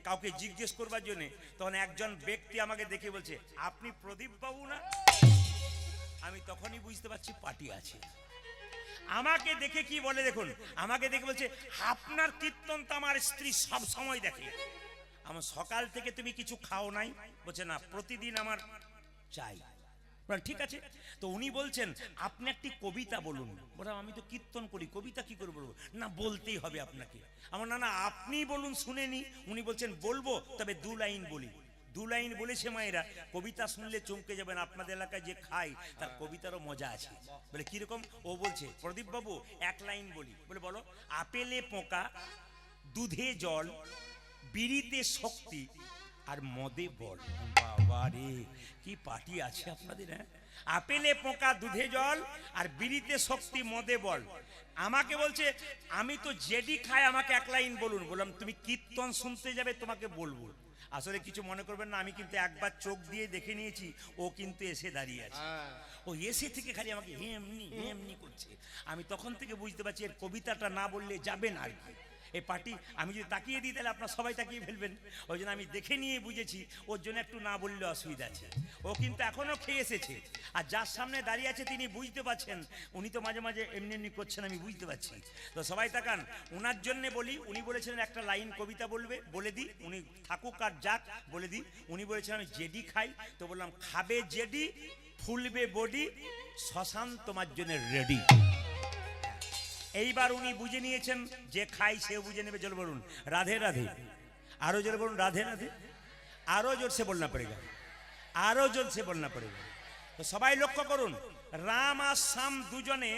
কাউকে জিজ্ঞেস করবার জন্য, তখন একজন ব্যক্তি আমাকে দেখে বলছে, আপনি প্রদীপ বাবু না? আমি তখনই বুঝতে পারছি পার্টি আছে। আমাকে দেখে কি বলে দেখুন, আমাকে দেখে বলছে, আপনার কীর্তন তো আমার স্ত্রী সব সময় দেখে। আমার সকাল থেকে তুমি কিছু খাও নাই? বলছে না, প্রতিদিন আমার চাই। ঠিক আছে, তো উনি বলছেন আপনি একটি কবিতা বলুন। বললাম আমি তো কীর্তন করি, কবিতা কি করে বলবো? না, বলতেই হবে আপনাকে। আমার না না, আপনি বলুন, শুনেনি। উনি বলছেন বলবো, তবে 2 লাইন বলি। 2 লাইন বলেছে মায়েরা, কবিতা শুনলে চমকে যাবেন। আপনাদের এলাকায় যে খায় তার কবিতারও মজা আছে। বলে কিরকম? ও বলছে, প্রদীপ বাবু 1 লাইন বলি। বলে বলো। আপেলে পোকা, দুধে জল, বিড়িতে শক্তি, আর মদে বল। বাবা রে, কি পার্টি আছে আপনাদের! হ্যাঁ, আপেলে পোকা, দুধে জল, আর বিড়িতে শক্তি, মদে বল। আমাকে বলছে আমি তো জেডি খাই, আমাকে 1 লাইন বলুন। বললাম তুমি কীর্তন শুনতে যাবে, তোমাকে বলবো। আসলে কিছু মনে করবেন না, আমি কিন্তু একবার চোখ দিয়ে দেখে নিয়েছি, ও কিন্তু এসে দাঁড়িয়ে আছে। ও এসে থেকে খালি আমাকে এমনি এমনি করছে। আমি তখন থেকে বুঝতে পারছি এর কবিতাটা না বললে যাবে না আর কি। এই পার্টি আমি যদি তাকিয়ে দিই তাহলে আপনারা সবাই তাকিয়ে ফেলবেন। ওই জন্য আমি দেখে নিয়ে বুঝেছি ওর জন্য একটু না বললে অসুবিধা আছে। ও কিন্তু এখনো খেয়ে এসেছে, আর যার সামনে দাঁড়িয়ে আছে তিনি বুঝতে পারছেন, উনি তো মাঝে মাঝে এমনি এমনি করছেন, আমি বুঝতে পারছি। তো সবাই তাকান, ওনার জন্য বলি। উনি বলেছিলেন একটা লাইন কবিতা বলবে, বলে দিই। উনি থাকুক আর যাক, বলে দিই। উনি বলেছিলেন আমি জেডি খাই, তো বললাম খাবে জেডি, ফুলবে বডি, শ্মশান তোমার জন্য রেডি। এইবার উনি বুঝে নিয়েছেন, যে খাই সেও বুঝে নেবে। জল বলুন রাধে রাধে, আরো জোরে বলুন রাধে রাধে, আরো জোর সে বলনা পড়েগা, আরো জোর সে বলনা পড়েগা। তো সবাই লক্ষ্য করুন, রাম আর শ্যাম দুজনে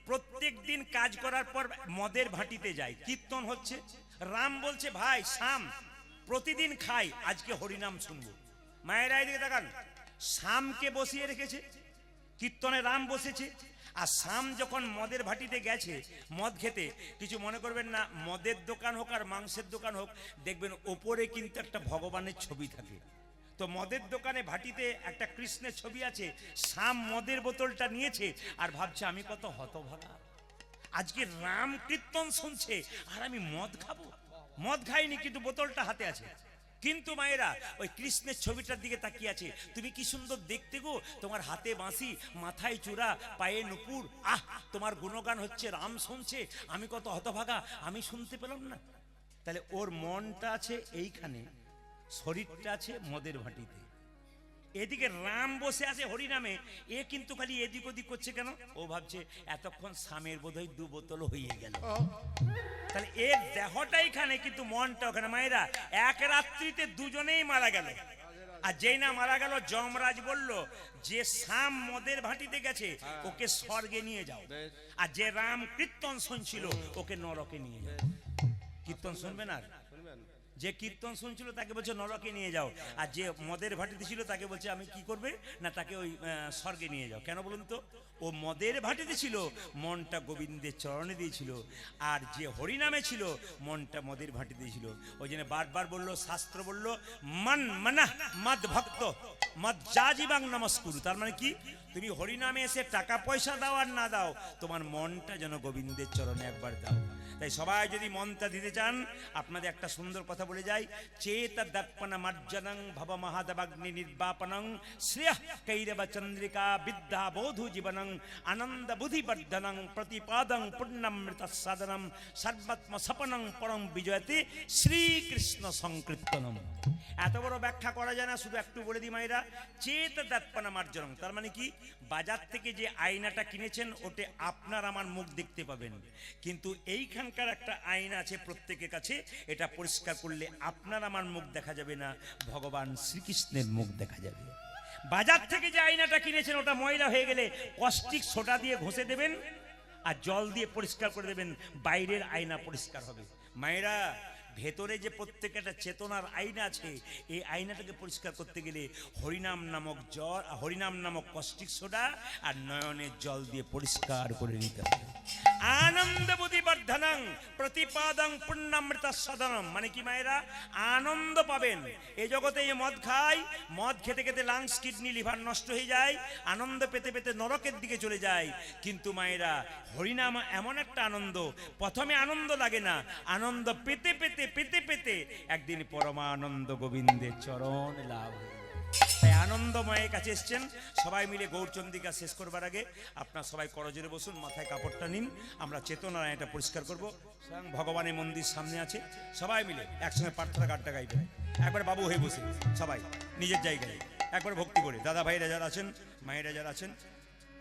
প্রত্যেক দিন কাজ করার পর মদের ভাটিতে যায়, কীর্তন হচ্ছে। রাম বলছে ভাই শ্যাম প্রতিদিন খাই, আজকে হরিনাম শুনবো। মায়েরা এদিকে তাকান, শ্যামকে বসিয়ে রেখেছে, কীর্তনে রাম বসেছে। আর শ্যাম যখন মদের ভাটিতে গেছে মদ খেতে, কিছু মনে করবেন না, মদের দোকান হোক আর মাংসের দোকান হোক, দেখবেন ওপরে কিন্তু একটা ভগবানের ছবি থাকে। তো মদের দোকানে ভাটিতে একটা কৃষ্ণের ছবি আছে, শ্যাম মদের বোতলটা নিয়েছে আর ভাবছে আমি কত হতভাগা, আজকে রাম কীর্তন শুনছে আর আমি মদ খাবো। মদ খাইনি কিন্তু বোতলটা হাতে আছে। কিন্তু মায়েরা ওই কৃষ্ণের ছবিটার দিকে তাকিয়ে আছে, তুমি কি সুন্দর দেখতে গো, তোমার হাতে বাঁশি, মাথায় চূড়া, পায়ে নুপুর, আহ তোমার গুণগান হচ্ছে, রাম শুনছে, আমি কত হতভাগা, আমি শুনতে পেলাম না। তাহলে ওর মনটা আছে এইখানে, শরীরটা আছে মদের ভাটিতে। এদিকে রাম বসে আছে হরিনামে, এ কিন্তু খালি এদিক ওদিক করছে কেন? ও ভাবছে এতক্ষণ স্বামীর বোধহয় 2 বোতল হয়ে গেল। তাহলে এর দেহটা এখানে কিন্তু মনটা ওখানে। মায়েরা এক রাত্রিতে দুজনেই মারা গেল। আর যেই না মারা গেল, যমরাজ বলল যে শ্যাম মদের ভাটিতে গেছে ওকে স্বর্গে নিয়ে যাও, আর যে রাম কীর্তন শুনছিল ওকে নরকে নিয়ে যাও। কীর্তন শুনবেন আর যে কীর্তন শুনছিল তাকে বলছে নরকে নিয়ে যাও, আর যে মদের ভাটিতে ছিল তাকে বলছে আমি কি করবে না, তাকে ওই স্বর্গে নিয়ে যাও। কেন বলুন তো? ও মদের ভাটিতে ছিল, মনটা গোবিন্দের চরণে দিয়েছিল, আর যে হরিনামে ছিল মনটা মদের ভাটিতে ছিল। ওই জন্য বারবার বললো, শাস্ত্র বললো মন মনা মদ ভক্ত মদ যাজিবাং নমস্কুরু। তার মানে কি, তুমি হরিনামে এসে টাকা পয়সা দাও আর না দাও, তোমার মনটা যেন গোবিন্দের চরণে একবার দাও। তাই সবাই যদি মনটা দিতে চান, আপনাদের একটা সুন্দর কথা বলে যাই, চেত দর্পণ মার্জনং ভব মহাদেবাগ্নি নির্বাপনং শ্রেয়ঃ কৈরব চন্দ্রিকা বিদ্যা বোধু জীবনং আনন্দ বুদ্ধি বর্ধনং প্রতিপাদং পুণ্যমৃত সাধনম সর্বাত্ম সপনং পরম বিজয়তে শ্রীকৃষ্ণ সংকীর্তনম। এত বড় ব্যাখ্যা করা যায় না, শুধু একটু বলে দিই মায়েরা, চেত দর্পণ মার্জনং তার মানে কি, বাজার থেকে যে আয়নাটা কিনেছেন ওতে আপনার আমার মুখ দেখতে পাবেন, কিন্তু এইখানকার একটা আয়না আছে প্রত্যেকের কাছে, এটা পরিষ্কার করলে আপনার আমার মুখ দেখা যাবে না, ভগবান শ্রীকৃষ্ণের মুখ দেখা যাবে। বাজার থেকে যে আয়নাটা কিনেছেন ওটা ময়লা হয়ে গেলে কস্টিক সোডা দিয়ে ঘষে দেবেন আর জল দিয়ে পরিষ্কার করে দেবেন, বাইরের আয়না পরিষ্কার হবে। মায়েরা ভেতরে যে প্রত্যেকটা চেতনার আয়না আছে, এই আয়নাটাকে পরিষ্কার করতে গেলে হরিনাম নামক জল, হরিনাম নামক কস্টিক সোডা আর নয়নের জল দিয়ে পরিষ্কার করে নিতে হবে। আনন্দ বুদ্ধি বর্ধনং প্রতিপাদং পুণ্যমৃত সাধনম, মানে কি মায়েরা, আনন্দ পাবেন। এই জগতে এই মদ খায়, মদ খেতে খেতে লাংস, কিডনি, লিভার নষ্ট হয়ে যায়, আনন্দ পেতে পেতে নরকের দিকে চলে যায়। কিন্তু মায়েরা হরিনাম এমন একটা আনন্দ, প্রথমে আনন্দ লাগে না, আনন্দ পেতে পেতে পেতে পেতে একদিন পরমানন্দ গোবিন্দের চরণ লাভ হয়ে যায়। তাই আনন্দময়ের কাছে এসছেন সবাই মিলে। গৌরচন্দ্রিকা শেষ করবার আগে আপনার সবাই করজোরে বসুন, মাথায় কাপড়টা নিন, আমরা চেতনা এটা পরিষ্কার করবো। স্বয়ং ভগবানের মন্দির সামনে আছে, সবাই মিলে একসঙ্গে প্রার্থনা গানটা গাইবেন। একবার বাবু হয়ে বসে সবাই নিজের জায়গায় একবার ভক্তি করে, দাদা ভাইরা যারা আছেন, মায়েরা যারা আছেন,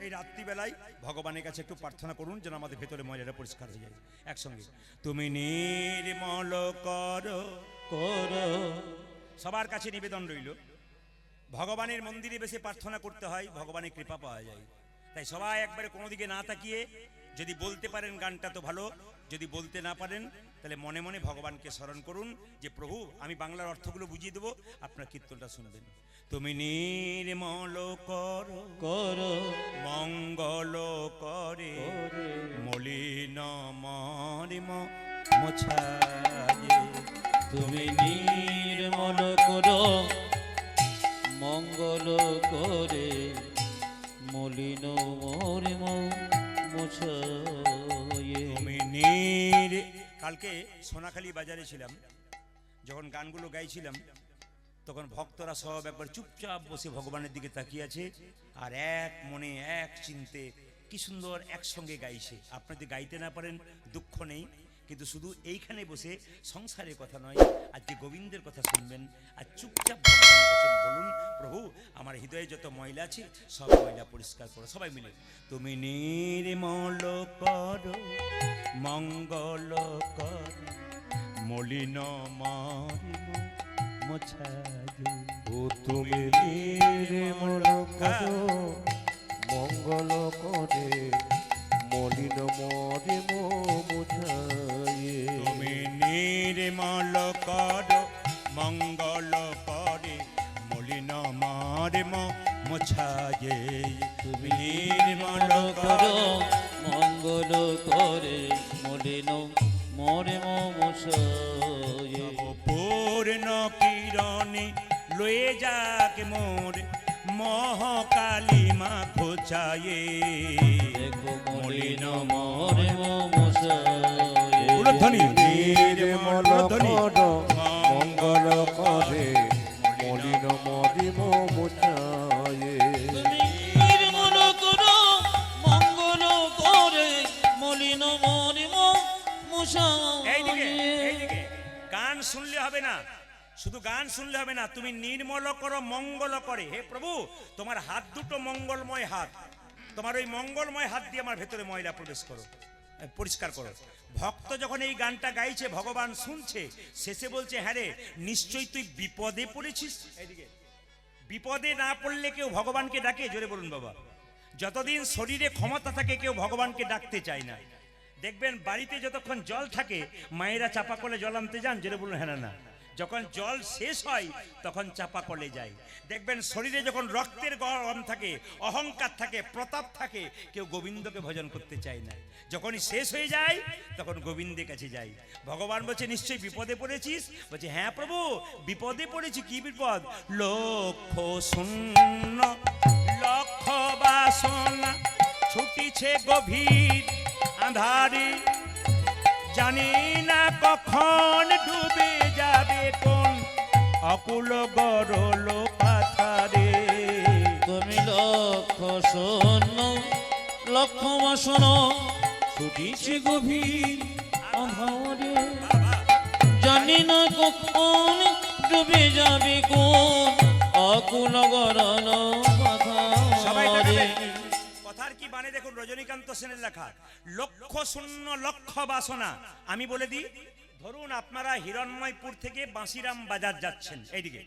এই রাত্রিবেলায় ভগবানের কাছে একটু প্রার্থনা করুন যেন আমাদের ভেতরে ময়লাটা পরিষ্কার হয়ে যায়। একসঙ্গে তুমি নির্মল করো করো, সবার কাছে নিবেদন রইল, ভগবানের মন্দিরে বেশি প্রার্থনা করতে হয়, ভগবানের কৃপা পাওয়া যায়। তাই সবাই একবারে কোনো দিকে না তাকিয়ে, যদি বলতে পারেন গানটা তো ভালো, যদি বলতে না পারেন তাহলে মনে মনে ভগবানকে স্মরণ করুন যে প্রভু আমি বাংলার অর্থগুলো বুঝিয়ে দেবো, আপনার কীর্তনটা শুনবেন। তুমি নির্মল করো করো মঙ্গল করে করে, মলিন মরিম মোছায়ে। তুমি নির্মল করো মঙ্গল করে, মলিন মরিম মোছায়ে। তুমি কালকে সোনাখালী বাজারে ছিলাম, যখন গানগুলো গাইছিলাম তখন ভক্তরা সব একবার চুপচাপ বসে ভগবানের দিকে তাকিয়ে আছে, আর এক মনে এক চিন্তে কি সুন্দর একসঙ্গে গাইছে। আপনি যদি গাইতে না পারেন দুঃখ নেই, কিন্তু শুধু এইখানে বসে সংসারের কথা নয়, আজকে গোবিন্দের কথা শুনবেন আর চুপচাপ ভগবানের কাছে বলুন, প্রভু আমার হৃদয়ে যত ময়লা আছে সব ময়লা পরিষ্কার করো। সবাই মিলে তুমি নির্মল করো, মঙ্গল করো, মলিন মরিম মোছায়ে। ও তুমি নির্মল করো, মঙ্গল করে, মলিন মরিম মুছায়ে। তুমি নির্মল করো, মঙ্গল করে, মলিন মরিম মোছায়ে। তুমি নির্মল করো করো, মঙ্গল করে, মলিন মরিম মুছায়ে। পূর্ণ কিরণে লয়ে যাকে মোর মহাকালিমা ঘোচায়ে। দেখো মলিন মরিম মুছায়ে। উলধ্বনি নির্মল করো, মঙ্গল করে, মলিন মরিম মুছায়ে। তুমি নির্মল করো, মঙ্গল করে, মলিন মরিম এইদিকে মুছায়ে। এইদিকে গান শুনলে হবে না, শুধু গান শুনলে হবে না, তুমি নির্মল করো, মঙ্গল করে। হে প্রভু, তোমার হাত দুটো মঙ্গলময় হাত, তোমার ওই মঙ্গলময় হাত দিয়ে আমার ভেতরে ময়লা প্রবেশ করো, পরিষ্কার করো। ভক্ত যখন এই গানটা গাইছে, ভগবান শুনছে, শেষে বলছে, হ্যাঁ রে নিশ্চয়ই তুই বিপদে পড়েছিস। এইদিকে বিপদে না পড়লে কেউ ভগবানকে ডাকে? জোরে বলুন বাবা। যতদিন শরীরে ক্ষমতা থাকে কেউ ভগবানকে ডাকতে চায় না। দেখবেন বাড়িতে যতক্ষণ জল থাকে মায়েরা চাপা কলে জল আনতে যান, জোরে বলুন হ্যাঁ না। যখন জল শেষ হয় তখন চাপা কলে যায়। দেখবেন শরীরে যখন রক্তের গরম থাকে, অহংকার থাকে, প্রতাপ থাকে, কেউ গোবিন্দকে ভজন করতে চায় না। যখনই শেষ হয়ে যায় তখন গোবিন্দের কাছে যাই। ভগবান বলছে নিশ্চয়ই বিপদে পড়েছিস? বলছে হ্যাঁ প্রভু বিপদে পড়েছি। কি বিপদ? লক্ষ শূন্য লক্ষ বাসনা ছুটিছে গভীর আঁধারে, জানি না কখন ডুবে যাবে কোন অকুল গরল পাথারে। তুমি লক্ষ শূন্য লক্ষ বাসনা ছুটিছে গভীর আঁধারে, জানি না কখন ডুবে যাবে কোন অকুল গরল সবাই পাথারে। তাকাবেন। কথার কি মানে দেখুন, রজনীকান্ত সেনের লেখা, লক্ষ শূন্য লক্ষ বাসনা। আমি বলে দিই, ধরুন আপনারা হিরণ্ময়পুর থেকে বাঁশিরাম বাজার যাচ্ছেন, এইদিকে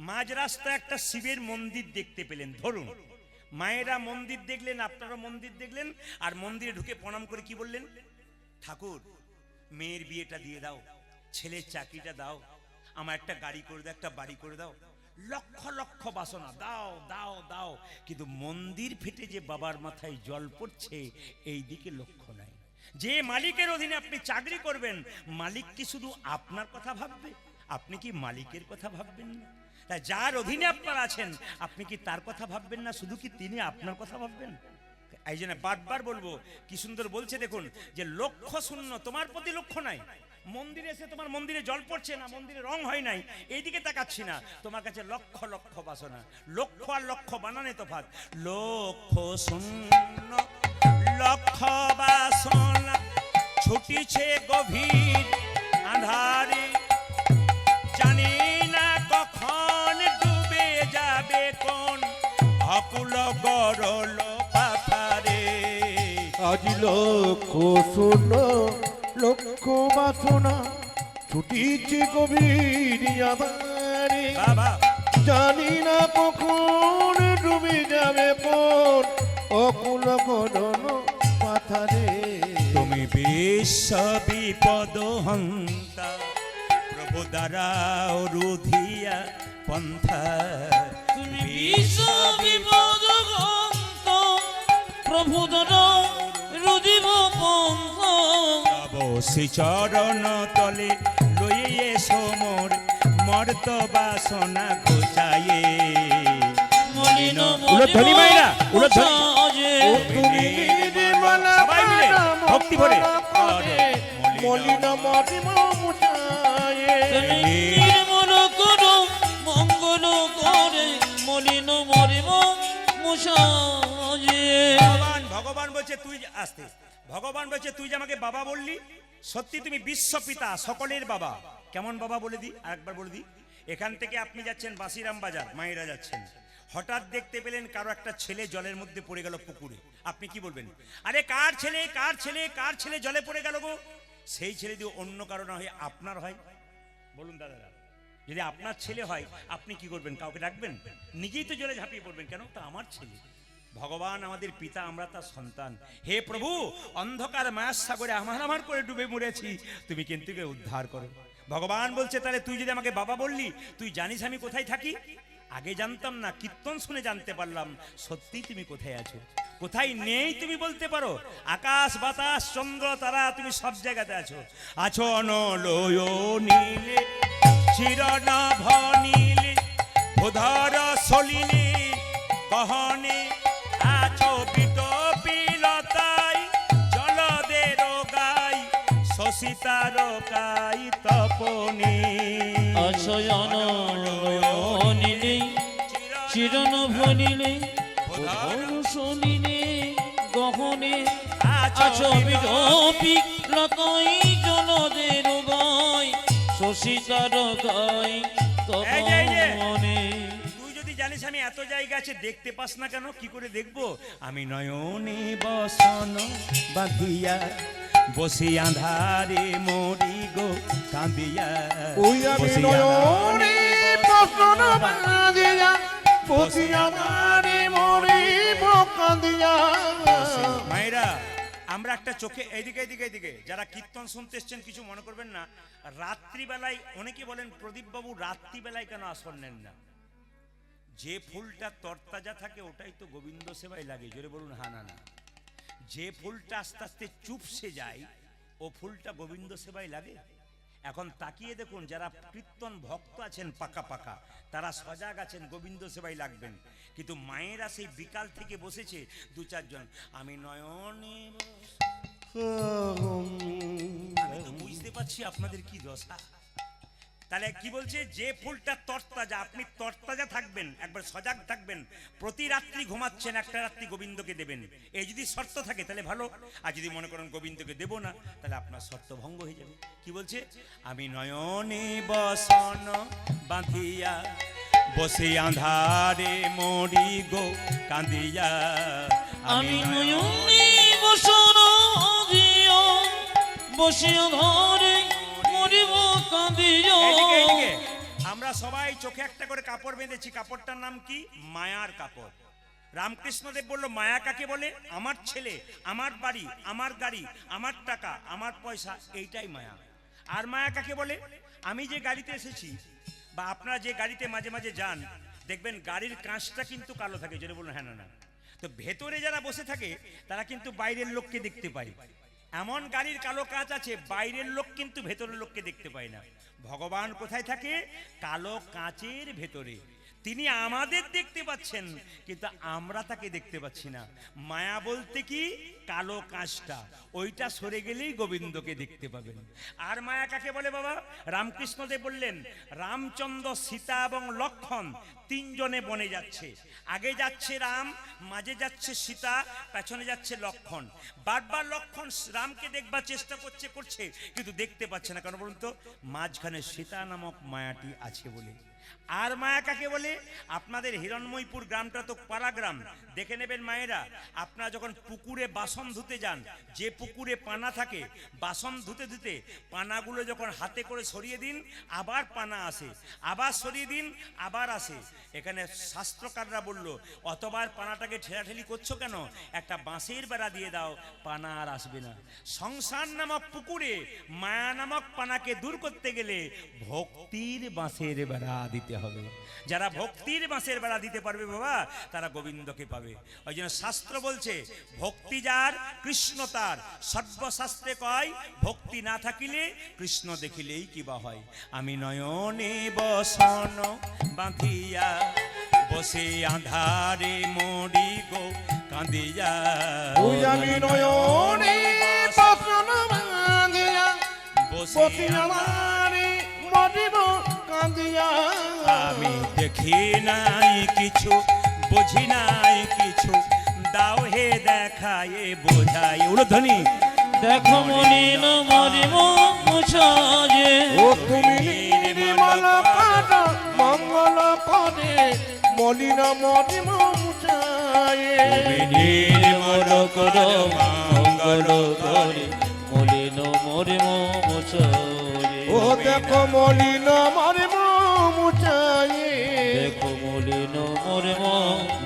মাঝ রাস্তায় একটা শিবের মন্দির দেখতে পেলেন। ধরুন মায়েরা মন্দির দেখলেন, আপনারা মন্দির দেখলেন, আর মন্দিরে ঢুকে প্রণাম করে কি বললেন? ঠাকুর মেয়ের বিয়েটা দিয়ে দাও, ছেলের চাকরিটা দাও, আমার একটা গাড়ি করে দাও, একটা বাড়ি করে দাও। লক্ষ লক্ষ বাসনা দাও দাও দাও, কিন্তু মন্দির ফেটে যে বাবার মাথায় জল পড়ছে এই দিকে লক্ষ্য নাই। যে মালিকের অধীনে আপনি চাকরি করবেন, মালিক কি শুধু আপনার কথা ভাববে? আপনি কি মালিকের কথা ভাববেন না? তাই যার অধীনে আপনারা আছেন আপনি কি তার কথা ভাববেন না, শুধু কি তিনি আপনার কথা ভাববেন? এই জন্য বারবার বলবো, কি সুন্দর বলছে দেখুন, যে লক্ষ্য শূন্য, তোমার প্রতি লক্ষ্য নাই। মন্দিরে এসে তোমার মন্দিরে জল পড়ছে না, মন্দিরে রং হয় নাই, এইদিকে তাকাচ্ছি না, তোমার কাছে লক্ষ লক্ষ বাসনা। লক্ষ্য আর লক্ষ্য বানানে তফাৎ। লক্ষ শূন্য লক্ষ বাসনা ছুটিছে গভীর আঁধারে, জানি না কখন ডুবে যাবে কোন অকুল গরল পাথারে। আজ লক্ষ শূন্য লক্ষ বাসনা ছুটিছে গভীর আঁধারে, বাবা জানি না কখন ডুবে যাবে কোন অকুল গরল পাথারে। তুমি বিশ্ব বিপদ হন্তা, প্রভু দ্বারা রুধিয়া পন্থা। তুমি বিশ্ব বিপদ গ্রন্থ, প্রভু দ্বারা রুধিব পন্থ। শ্রী চরণ তলে লইয়ে এসো মোর মর্ত বাসনা ঘোচায়ে। মলিন উলধ্বনি মায়েরা, উলধ্বনি। মুছায়ে। ও তুমি নির্মল সবাই মিলে ভক্তি ভরে। মলিন মরিম মুছায়ে। তুমি নির্মল করো, মঙ্গল করে, মলিন মরিম মুছায়ে। ভগবান বলছে তুই আসতে, ভগবান বলছে তুই যে আমাকে বাবা বললি, সত্যি তুমি বিশ্বপিতা, সকলের বাবা। কেমন বাবা বলে দিই, আরেকবার বলে দিই। এখান থেকে আপনি যাচ্ছেন বাসিরাম বাজার, মায়েরা যাচ্ছেন, হঠাৎ দেখতে পেলেন কারো একটা ছেলে জলের মধ্যে পড়ে গেল পুকুরে। আপনি কি বলবেন? আরে কার ছেলে, কার ছেলে, কার ছেলে জলে পড়ে গেল গো? সেই ছেলে যদি অন্য কারো না হয় আপনার হয়, বলুন দাদারা, যদি আপনার ছেলে হয় আপনি কি করবেন? কাউকে ডাকবেন? নিজেই তো জলে ঝাঁপিয়ে পড়বেন, কেন? তো আমার ছেলে। ভগবান আমাদের পিতা, আমরা তার সন্তান। হে প্রভু, অন্ধকার মায়ার সাগরে আমার করে ডুবে মরেছি, তুমি কিন্তু উদ্ধার করো। ভগবান বলছে তাহলে তুই যদি আমাকে বাবা বললি, তুই জানিস আমি কোথায় থাকি? আগে জানতাম না, কীর্তন শুনে জানতে পারলাম সত্যি তুমি কোথায় আছো। কোথায় নেই তুমি বলতে পারো? আকাশ বাতাস চন্দ্র তারা, তুমি সব জায়গাতে আছো। আছো অনলয় নীলে চিরনভ নীলে ভূধর সলিলে গহনে, আছো বিটপিলতাই জলদের গাই শশিতার কাই তপনে। অশয়ন নীলে চিরনভ নীলে শোনিলে গহনে, আছো বিটপিলতাই জলদের গাই শশিতার গাই তপনে। তুই যদি জানিস আমি এত জায়গা আছে, দেখতে পাস না কেন? কি করে দেখবো? আমি নয়নে বসন বাঁধিয়া বসি আঁধারে মরি গো কাঁদিয়া। ওই আমি নয়নে বসন বাঁধিয়া বসি আঁধারে মরিব কাঁদিয়া। মায়েরা, আমরা একটা চোখে এইদিকে এইদিকে এইদিকে যারা কীর্তন শুনতে এসছেন কিছু মনে করবেন না। রাত্রিবেলায় অনেকে বলেন প্রদীপ বাবু রাত্রিবেলায় কেন আসন নেন না? যে ফুলটা তরতাজা থাকে ওটাই তো গোবিন্দ সেবায় লাগে, জোরে বলুন হা না না। যে ফুলটা আস্তে আস্তে চুপসে যায় ও ফুলটা গোবিন্দ সেবায় লাগে। এখন তাকিয়ে দেখুন, যারা কীর্তন ভক্ত আছেন পাকা পাকা, তারা সজাগ আছেন, গোবিন্দ সেবায় লাগবেন। কিন্তু মায়েরা সেই বিকাল থেকে বসেছে দু চারজন, আমি নয়নে আমি তো বুঝতে পারছি আপনাদের কি দশা। তাহলে কি বলছে? যে ফুলটা তরতাজা, আপনি তরতাজা থাকবেন, একবার সজাগ থাকবেন। প্রতি রাত্রি ঘুমাচ্ছেন, একটা রাত্রি গোবিন্দকে দেবেন। এই যদি শর্ত থাকে তাহলে ভালো। আর যদি মনে করেন গোবিন্দকে দেব না, তাহলে আপনার শর্ত ভঙ্গ হয়ে যাবে। কি বলছে? আমি নয়নে বসন বাঁধিয়া বসে আঁধারে মরি গো কাঁদিয়া। আমি নয়নে বসন বাঁধিয়া বসে আঁধারে মরিব কাঁদিয়া। আমরা সবাই চোখে একটা করে কাপড় বেঁধেছি, কাপড়টার নাম কি? মায়ার কাপড়। রামকৃষ্ণদেব বলল মায়া কাকে বলে? আমার ছেলে, আমার বাড়ি, আমার গাড়ি, আমার টাকা, আমার পয়সা, এইটাই মায়া। আর মায়া কাকে বলে? আমি যে গাড়িতে এসেছি বা আপনারা যে গাড়িতে মাঝে মাঝে যান, দেখবেন গাড়ির কাঁচটা কিন্তু কালো থাকে, যদি বলুন হ্যাঁ না না। তো ভেতরে যারা বসে থাকে তারা কিন্তু বাইরের লোককে দেখতে পায়। এমন গাড়ির কালো কাঁচ আছে, বাইরের লোক কিন্তু ভেতরের লোককে দেখতে পায় না। ভগবান কোথায় থাকে? কালো কাঁচের ভেতরে। তিনি আমাদের দেখতে পাচ্ছেন, কিন্তু আমরা তাকে দেখতে পাচ্ছি না। মায়া বলতে কি? কালো কাঁচটা, ওইটা সরে গেলেই গোবিন্দকে দেখতে পাবেন। আর মায়া কাকে বলে বাবা? রামকৃষ্ণদেব বললেন রামচন্দ্র, সীতা এবং লক্ষ্মণ তিনজনে বনে যাচ্ছে। আগে যাচ্ছে রাম, মাঝে যাচ্ছে সীতা, পেছনে যাচ্ছে লক্ষ্মণ। বারবার লক্ষ্মণ রামকে দেখবার চেষ্টা করছে কিন্তু দেখতে পাচ্ছে না। কেন বলুন তো? মাঝখানে সীতা নামক মায়াটি আছে বলে। আর মায়া কাকে বলে? আপনাদের হিরণময়পুর গ্রামটা তো পাড়া গ্রাম, দেখে নেবেন মায়েরা। আপনারা যখন পুকুরে বাসন ধুতে যান, যে পুকুরে পানা থাকে, বাসন ধুতে ধুতে পানাগুলো যখন হাতে করে সরিয়ে দিন, আবার পানা আসে, আবার সরিয়ে দিন, আবার আসে। এখানে শাস্ত্রকাররা বলল অতবার পানাটাকে ঠেলাঠেলি করছো কেন? একটা বাঁশের বেড়া দিয়ে দাও, পানা আর আসবে না। সংসার নামক পুকুরে মায়া নামক পানাকে দূর করতে গেলে ভক্তির বাঁশের বেড়া দিতে হবে। যারা ভক্তির বাঁশের বেড়া দিতে পারবে বাবা, তারা গোবিন্দকে পাবে। ওই জন্য শাস্ত্র বলছে ভক্তি যার কৃষ্ণ তার। সর্বশাস্ত্রে কয় ভক্তি না থাকিলে কৃষ্ণ দেখিলেই কিবা হয়। আমি নয়নে বসন বাঁধিয়া বসে আঁধারে মরি গো কাঁদিয়া। আমি নয়নে বসন বাঁধিয়া বসে আঁধারে মরিব কাঁদিয়া। আমি দেখি নাই কিছু, বুঝি নাই কিছু, দাও হে দেখ দেখায় বোঝায় উলধ্বনি দেখো মলিন মরিম মুছায়ে ও তুমি নির্মল কাজ মঙ্গল করে মলিন মরিম মুছায়ে নির্মল কর মঙ্গল করে মলিন মরিম মুছায়ে ও দেখো মলিন মরিম মুছায়ে দেখো মলিন মরিম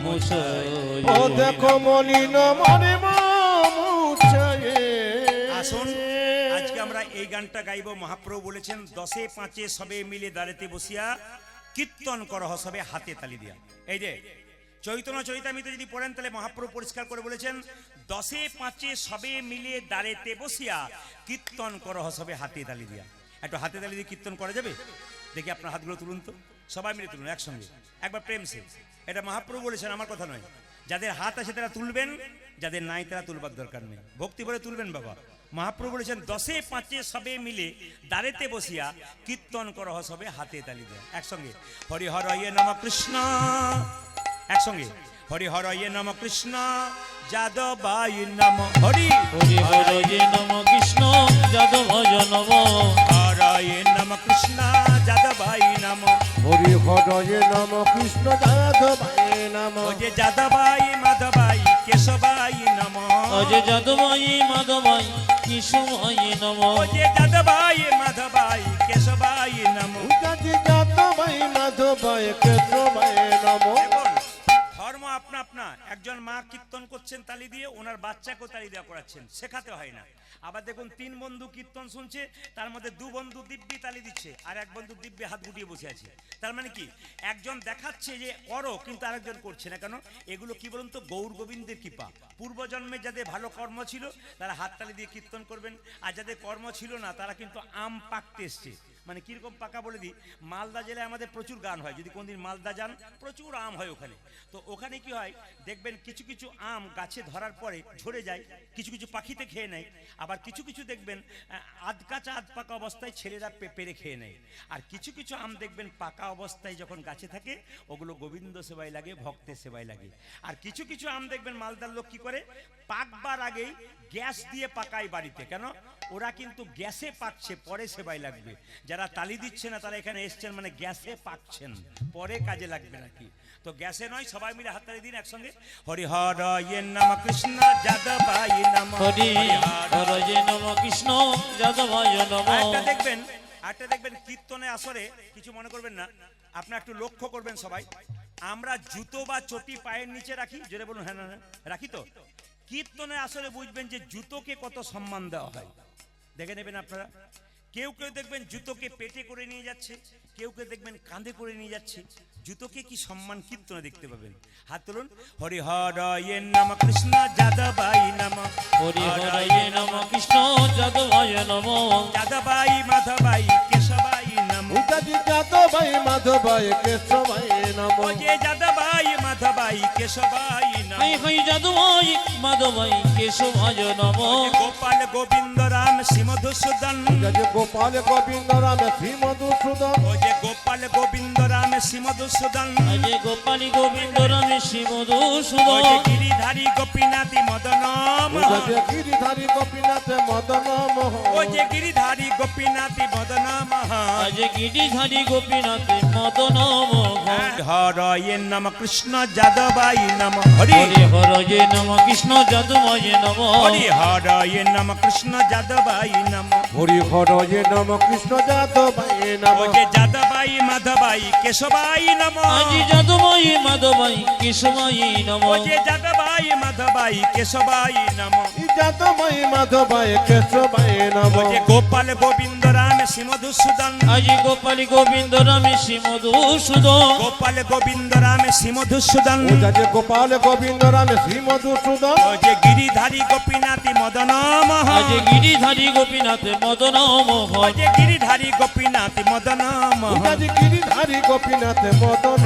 মুছায়ে ও দেখো মলিন মরিম মুছায়ে আসুন আজকে আমরা এই গানটা গাইব। মহাপ্রভু বলেছেন 10-5 সবে মিলে দাঁড়াতে বসিয়া কীর্তন করহ সবে হাতে তালি দিয়া। এই যে চৈতন্য চরিতামৃত যদি পড়েন তাহলে মহাপ্রভু পরিষ্কার করে বলেছেন 10-5 সবে মিলে দাঁড়াতে বসিয়া কীর্তন করহ সবে হাতে তালি দিয়া। একটু হাতে তালি দিয়ে কীর্তন করা যাবে? দেখি আপনার হাতগুলো তুলুন তো, সবাই মিলে তুলুন একসঙ্গে একবার প্রেম সে। এটা মহাপ্রভু বলেছেন, আমার কথা নয়। যাদের হাত আছে তারা তুলবেন, যাদের নাই তারা তুলবার দরকার নেই, ভক্তি করে তুলবেন বাবা। মহাপ্রভু বলেছেন 10-5 সবে মিলে দাঁড়াতে বসিয়া কীর্তন করহ সবে হাতে তালি দেয়। একসঙ্গে হরি হরয়ে নম কৃষ্ণ, একসঙ্গে হরি হরয়ে নম কৃষ্ণ যাদবায় নম হরি হরি হরে নম কৃষ্ণ যাদবায় নম হরয়ে নম কৃষ্ণ যাদবায় নম হরি হরয়ে নম কৃষ্ণ যাদবায় নম ও যে যাদবাই মাধবাই কেশবাই নম অজে যাদবায় মাধবায় কৃষ্ণায় নম ও যে যাদবাই মাধবাই কেশবাই নম। উদাজি যাদবায় মাধবায় কেশবায় নম। দেখুন, ধর্ম আপনা আপনা। একজন মা কীর্তন করছেন তালি দিয়ে, ওনার বাচ্চাকেও তালি দেওয়া করাচ্ছেন, শেখাতে হয় না। আবার দেখুন 3 বন্ধু কীর্তন শুনছে, তার মধ্যে 2 বন্ধু দিব্যি তালি দিচ্ছে আর 1 বন্ধু দিব্যি হাত গুটিয়ে বসে আছে। তার মানে কি, একজন দেখাচ্ছে যে করো কিন্তু আরেকজন করছে না কেন? এগুলো কি বলুন তো, গৌর গোবিন্দের কৃপা। পূর্বজন্মে যাদের ভালো কর্ম ছিল তারা হাত তালি দিয়ে কীর্তন করবেন, আর যাদের কর্ম ছিল না তারা কিন্তু আম পাকতে এসছে। মানে কিরকম পাকা বলে দিই, মালদা জেলায় আমাদের প্রচুর গান হয়, যদি কোনদিন মালদা যান প্রচুর আম হয় ওখানে। তো ওখানে কি হয় দেখবেন, কিছু কিছু আম গাছে ধরার পরে ঝরে যায়, কিছু কিছু পাখিতে খেয়ে নেয়, আবার কিছু কিছু দেখবেন আধ কাঁচা আধ পাকা অবস্থায় ছেলেরা পেরে খেয়ে নেয়, আর কিছু কিছু আম দেখবেন পাকা অবস্থায় যখন গাছে থাকে ওগুলো গোবিন্দ সেবায় লাগে, ভক্তের সেবায় লাগে। আর কিছু কিছু আম দেখবেন মালদার লোক কি করে, পাকবার আগেই গ্যাস দিয়ে পাকায় বাড়িতে, কেন? ওরা কিন্তু গ্যাসে পাকছে, পরে সেবায় লাগবে। যারা তালি দিচ্ছে না তারা এখানে এসছেন মানে গ্যাসে পাকছেন, পরে কাজে লাগবে নাকি। তো গ্যাসে নয়, সবাই মিলে হাততালি দিন একসঙ্গে। হরি হরয়ে নম কৃষ্ণ যাদবায় নম হরি হরে নম কৃষ্ণ যাদবায় নম একটা দেখবেন কীর্তনে আসরে কিছু মনে করবেন না, আপনারা একটু লক্ষ্য করবেন সবাই। আমরা জুতো বা চটি পায়ের নিচে রাখি, জোরে বলুন হ্যাঁ না রাখি তো। কীর্তনে আসরে বুঝবেন যে জুতোকে কত সম্মান দেওয়া হয়, দেখে নেবেন আপনারা। কেউ কেউ দেখবেন জুতোকে পেটে করে নিয়ে যাচ্ছে, কেউ কেউ দেখবেন কাঁধে করে নিয়ে যাচ্ছে। জুতোকে কি সম্মান কীর্তনে দেখতে পাবেন। হাত তুলুন। হরি হরয়ে নম কৃষ্ণ যাদবায় নম হরি হরে নম কৃষ্ণ যাদবায় নম যাদবাই মাধবাই কেশবাই নম উদাজি যাদবায় মাধবায় কেশবায় নম। ও যে যাদবাই মাধবাই কেশবাই নম হাই হাই যাদবায় মাধবায় কেশবায় নম গোপাল গোবিন্দ রাম শ্রীমধুসূদন উদাজি গোপাল গোবিন্দ রাম শ্রী মধুসূদন। ও যে গোপাল গোবিন্দ রাম শ্রীমধুসূদন অজে গোপালী গোবিন্দ রামে শ্রী ও মধুসূদন যে গিরিধারী গোপীনাথী মদন উদাজি গিরিধারী গোপীনাথ মদন মোহন। ও যে গিরিধারী গোপীনাথী মদন অজে গিরিধারী গোপীনাথ মদন মোহন হরয়ে নম কৃষ্ণ যাদবাই নম হরি হরে হরে নম কৃষ্ণ যাদবায় নম হরি হরয়ে নম কৃষ্ণ যাদবাই নম হরি হরয়ে নম কৃষ্ণ যাদবায় নম। ও যে যাদবাই মাধবাই কেশবাই নম আজি যাদবায় মাধবায় কেশবায় নম ও যে যাদবাই মাধবাই কেশবাই নম যাদবায় মাধবায় কেশবায় নম। ও যে গোপাল গোবিন্দ রাম শ্রীমধুসূদন আজি গোপালী গোবিন্দ রামে শ্রী মধুসূদন গোপাল গোবিন্দ রাম শ্রীমধুসূদন উদাজি গোপাল গোবিন্দ রাম শ্রী মধুসূদন। ও যে গিরিধারী গোপীনাথী মদন আজি গিরিধারী গোপীনাথ মদন ও মোহন যে গিরিধারী গোপীনাথী মদন উদাজি গিরিধারী গোপীনাথ মদন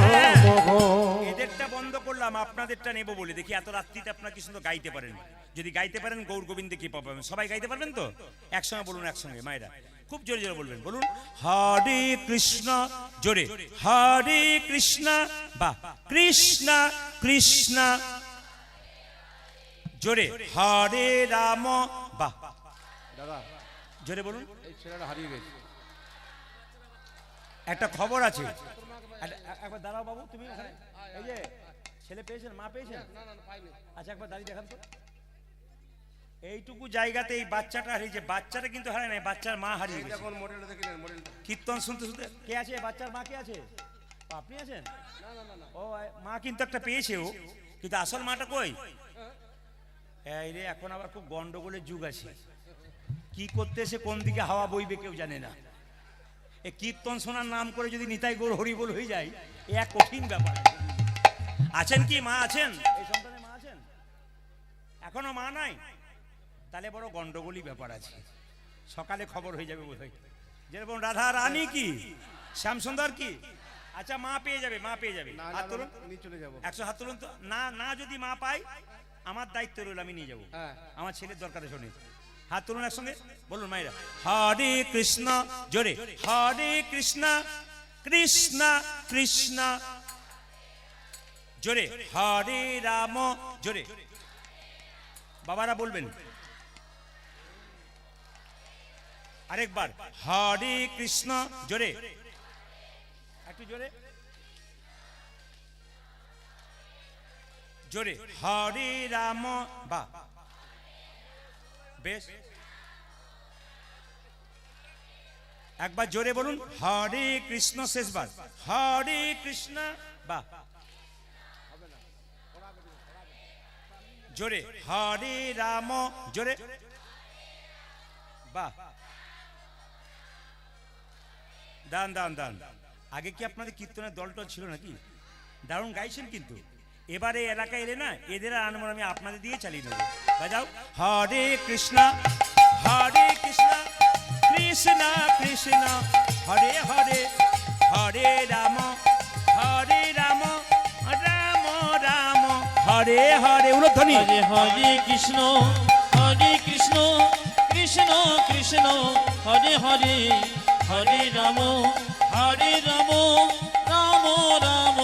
মোহন। এদেরটা বন্ধ করলাম, আপনাদেরটা নেব বলে। দেখি এত রাত্রিতে আপনারা কি সুন্দর গাইতে পারেন। যদি গাইতে পারেন গৌর গোবিন্দে কি পাবেন। সবাই গাইতে পারবেন তো? একসঙ্গে বলুন, একসঙ্গে মায়েরা খুব জোরে জোরে বলবেন। বলুন হরে কৃষ্ণ, জোরে হরে কৃষ্ণ বা কৃষ্ণ কৃষ্ণ জোরে হরে রাম। বাহ, দাদা জোরে বলুন। এই ছেলেটা হারিয়ে গেছে। একটা খবর আছে, একবার দাঁড়াও বাবু, তুমি ওখানে। এই যে ছেলে পেয়েছেন, মা পেয়েছেন? আচ্ছা একবার দাঁড়িয়ে দেখান তো। এইটুকু জায়গাতে এই বাচ্চাটা হারিয়েছে। বাচ্চাটা কিন্তু হারায় নাই, বাচ্চার মা হারিয়ে গেছে। এখন মডেলটা দেখে নেন, মডেলটা। কীর্তন শুনতে শুনতে কে আছে? বাচ্চার মা কে আছে? আপনি আছেন? ও মা কিন্তু একটা পেয়েছে ও, কিন্তু আসল মাটা কই? এই রে, এখন আবার খুব গন্ডগোলের যুগ আছে, কি করতে এসে কোন দিকে হাওয়া বইবে কেউ জানে না। এ কীর্তন শোনার নাম করে যদি নিতাই গৌর হরিবোল হয়ে যায়, এ এক কঠিন ব্যাপার। আছেন কি মা? আছেন? এই সন্তানের মা আছেন? এখনো মা নাই? তাহলে বড় গন্ডগোলই ব্যাপার আছে। সকালে খবর হয়ে যাবে বোধহয়, যেরকম রাধা রানী কি, শ্যামসুন্দর কি। আচ্ছা মা পেয়ে যাবে, মা পেয়ে যাবে। হাত তুলুন, নিয়ে চলে যাবো। 100 হাত তুলুন তো। না না, যদি মা পাই আমার দায়িত্ব রইল, আমি নিয়ে যাবো। হ্যাঁ। আমার ছেলের দরকার শোনে। হাত তুলুন একসঙ্গে, বলুন মায়েরা হরে কৃষ্ণ। জোরে হরে কৃষ্ণ কৃষ্ণ কৃষ্ণ। জোরে হরে রাম। জোরে বাবারা বলবেন আরেকবার, হরে কৃষ্ণ। জোরে, একটু জোরে, জোরে হরে রাম। বা বেশ, একবার জোরে বলুন হরে কৃষ্ণ। শেষবার হরে কৃষ্ণ। বা জোরে হরে রাম। জোরে বাহ, দান দান দান। আগে কি আপনাদের কীর্তনের দলটা ছিল নাকি? দারুণ গাইছেন কিন্তু। এবারে এলাকায় এলে না, এদের আনমন আমি আপনাদের দিয়ে চালিয়ে নেবো। বাজাও হরে কৃষ্ণ হরে কৃষ্ণ কৃষ্ণ কৃষ্ণ হরে হরে হরে রাম হরে রাম রাম রাম হরে হরে। উলধ্বনি। হরে হরে কৃষ্ণ কৃষ্ণ কৃষ্ণ হরে হরে হরে রাম রাম রাম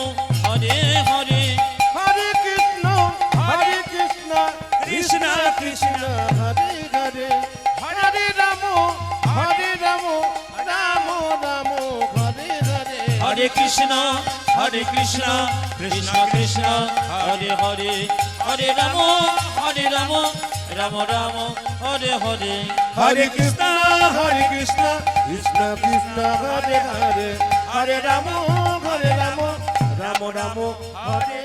হরে হরে। হরে কৃষ্ণ কৃষ্ণ কৃষ্ণ হরে হরে হরে রাম রাম রাম হরে হরে। হরে কৃষ্ণ কৃষ্ণ কৃষ্ণ হরে হরে হরে রাম রাম রাম হরে হরে। হরে কৃষ্ণ কৃষ্ণ কৃষ্ণ হরে হরে হরে রাম রাম রাম হরে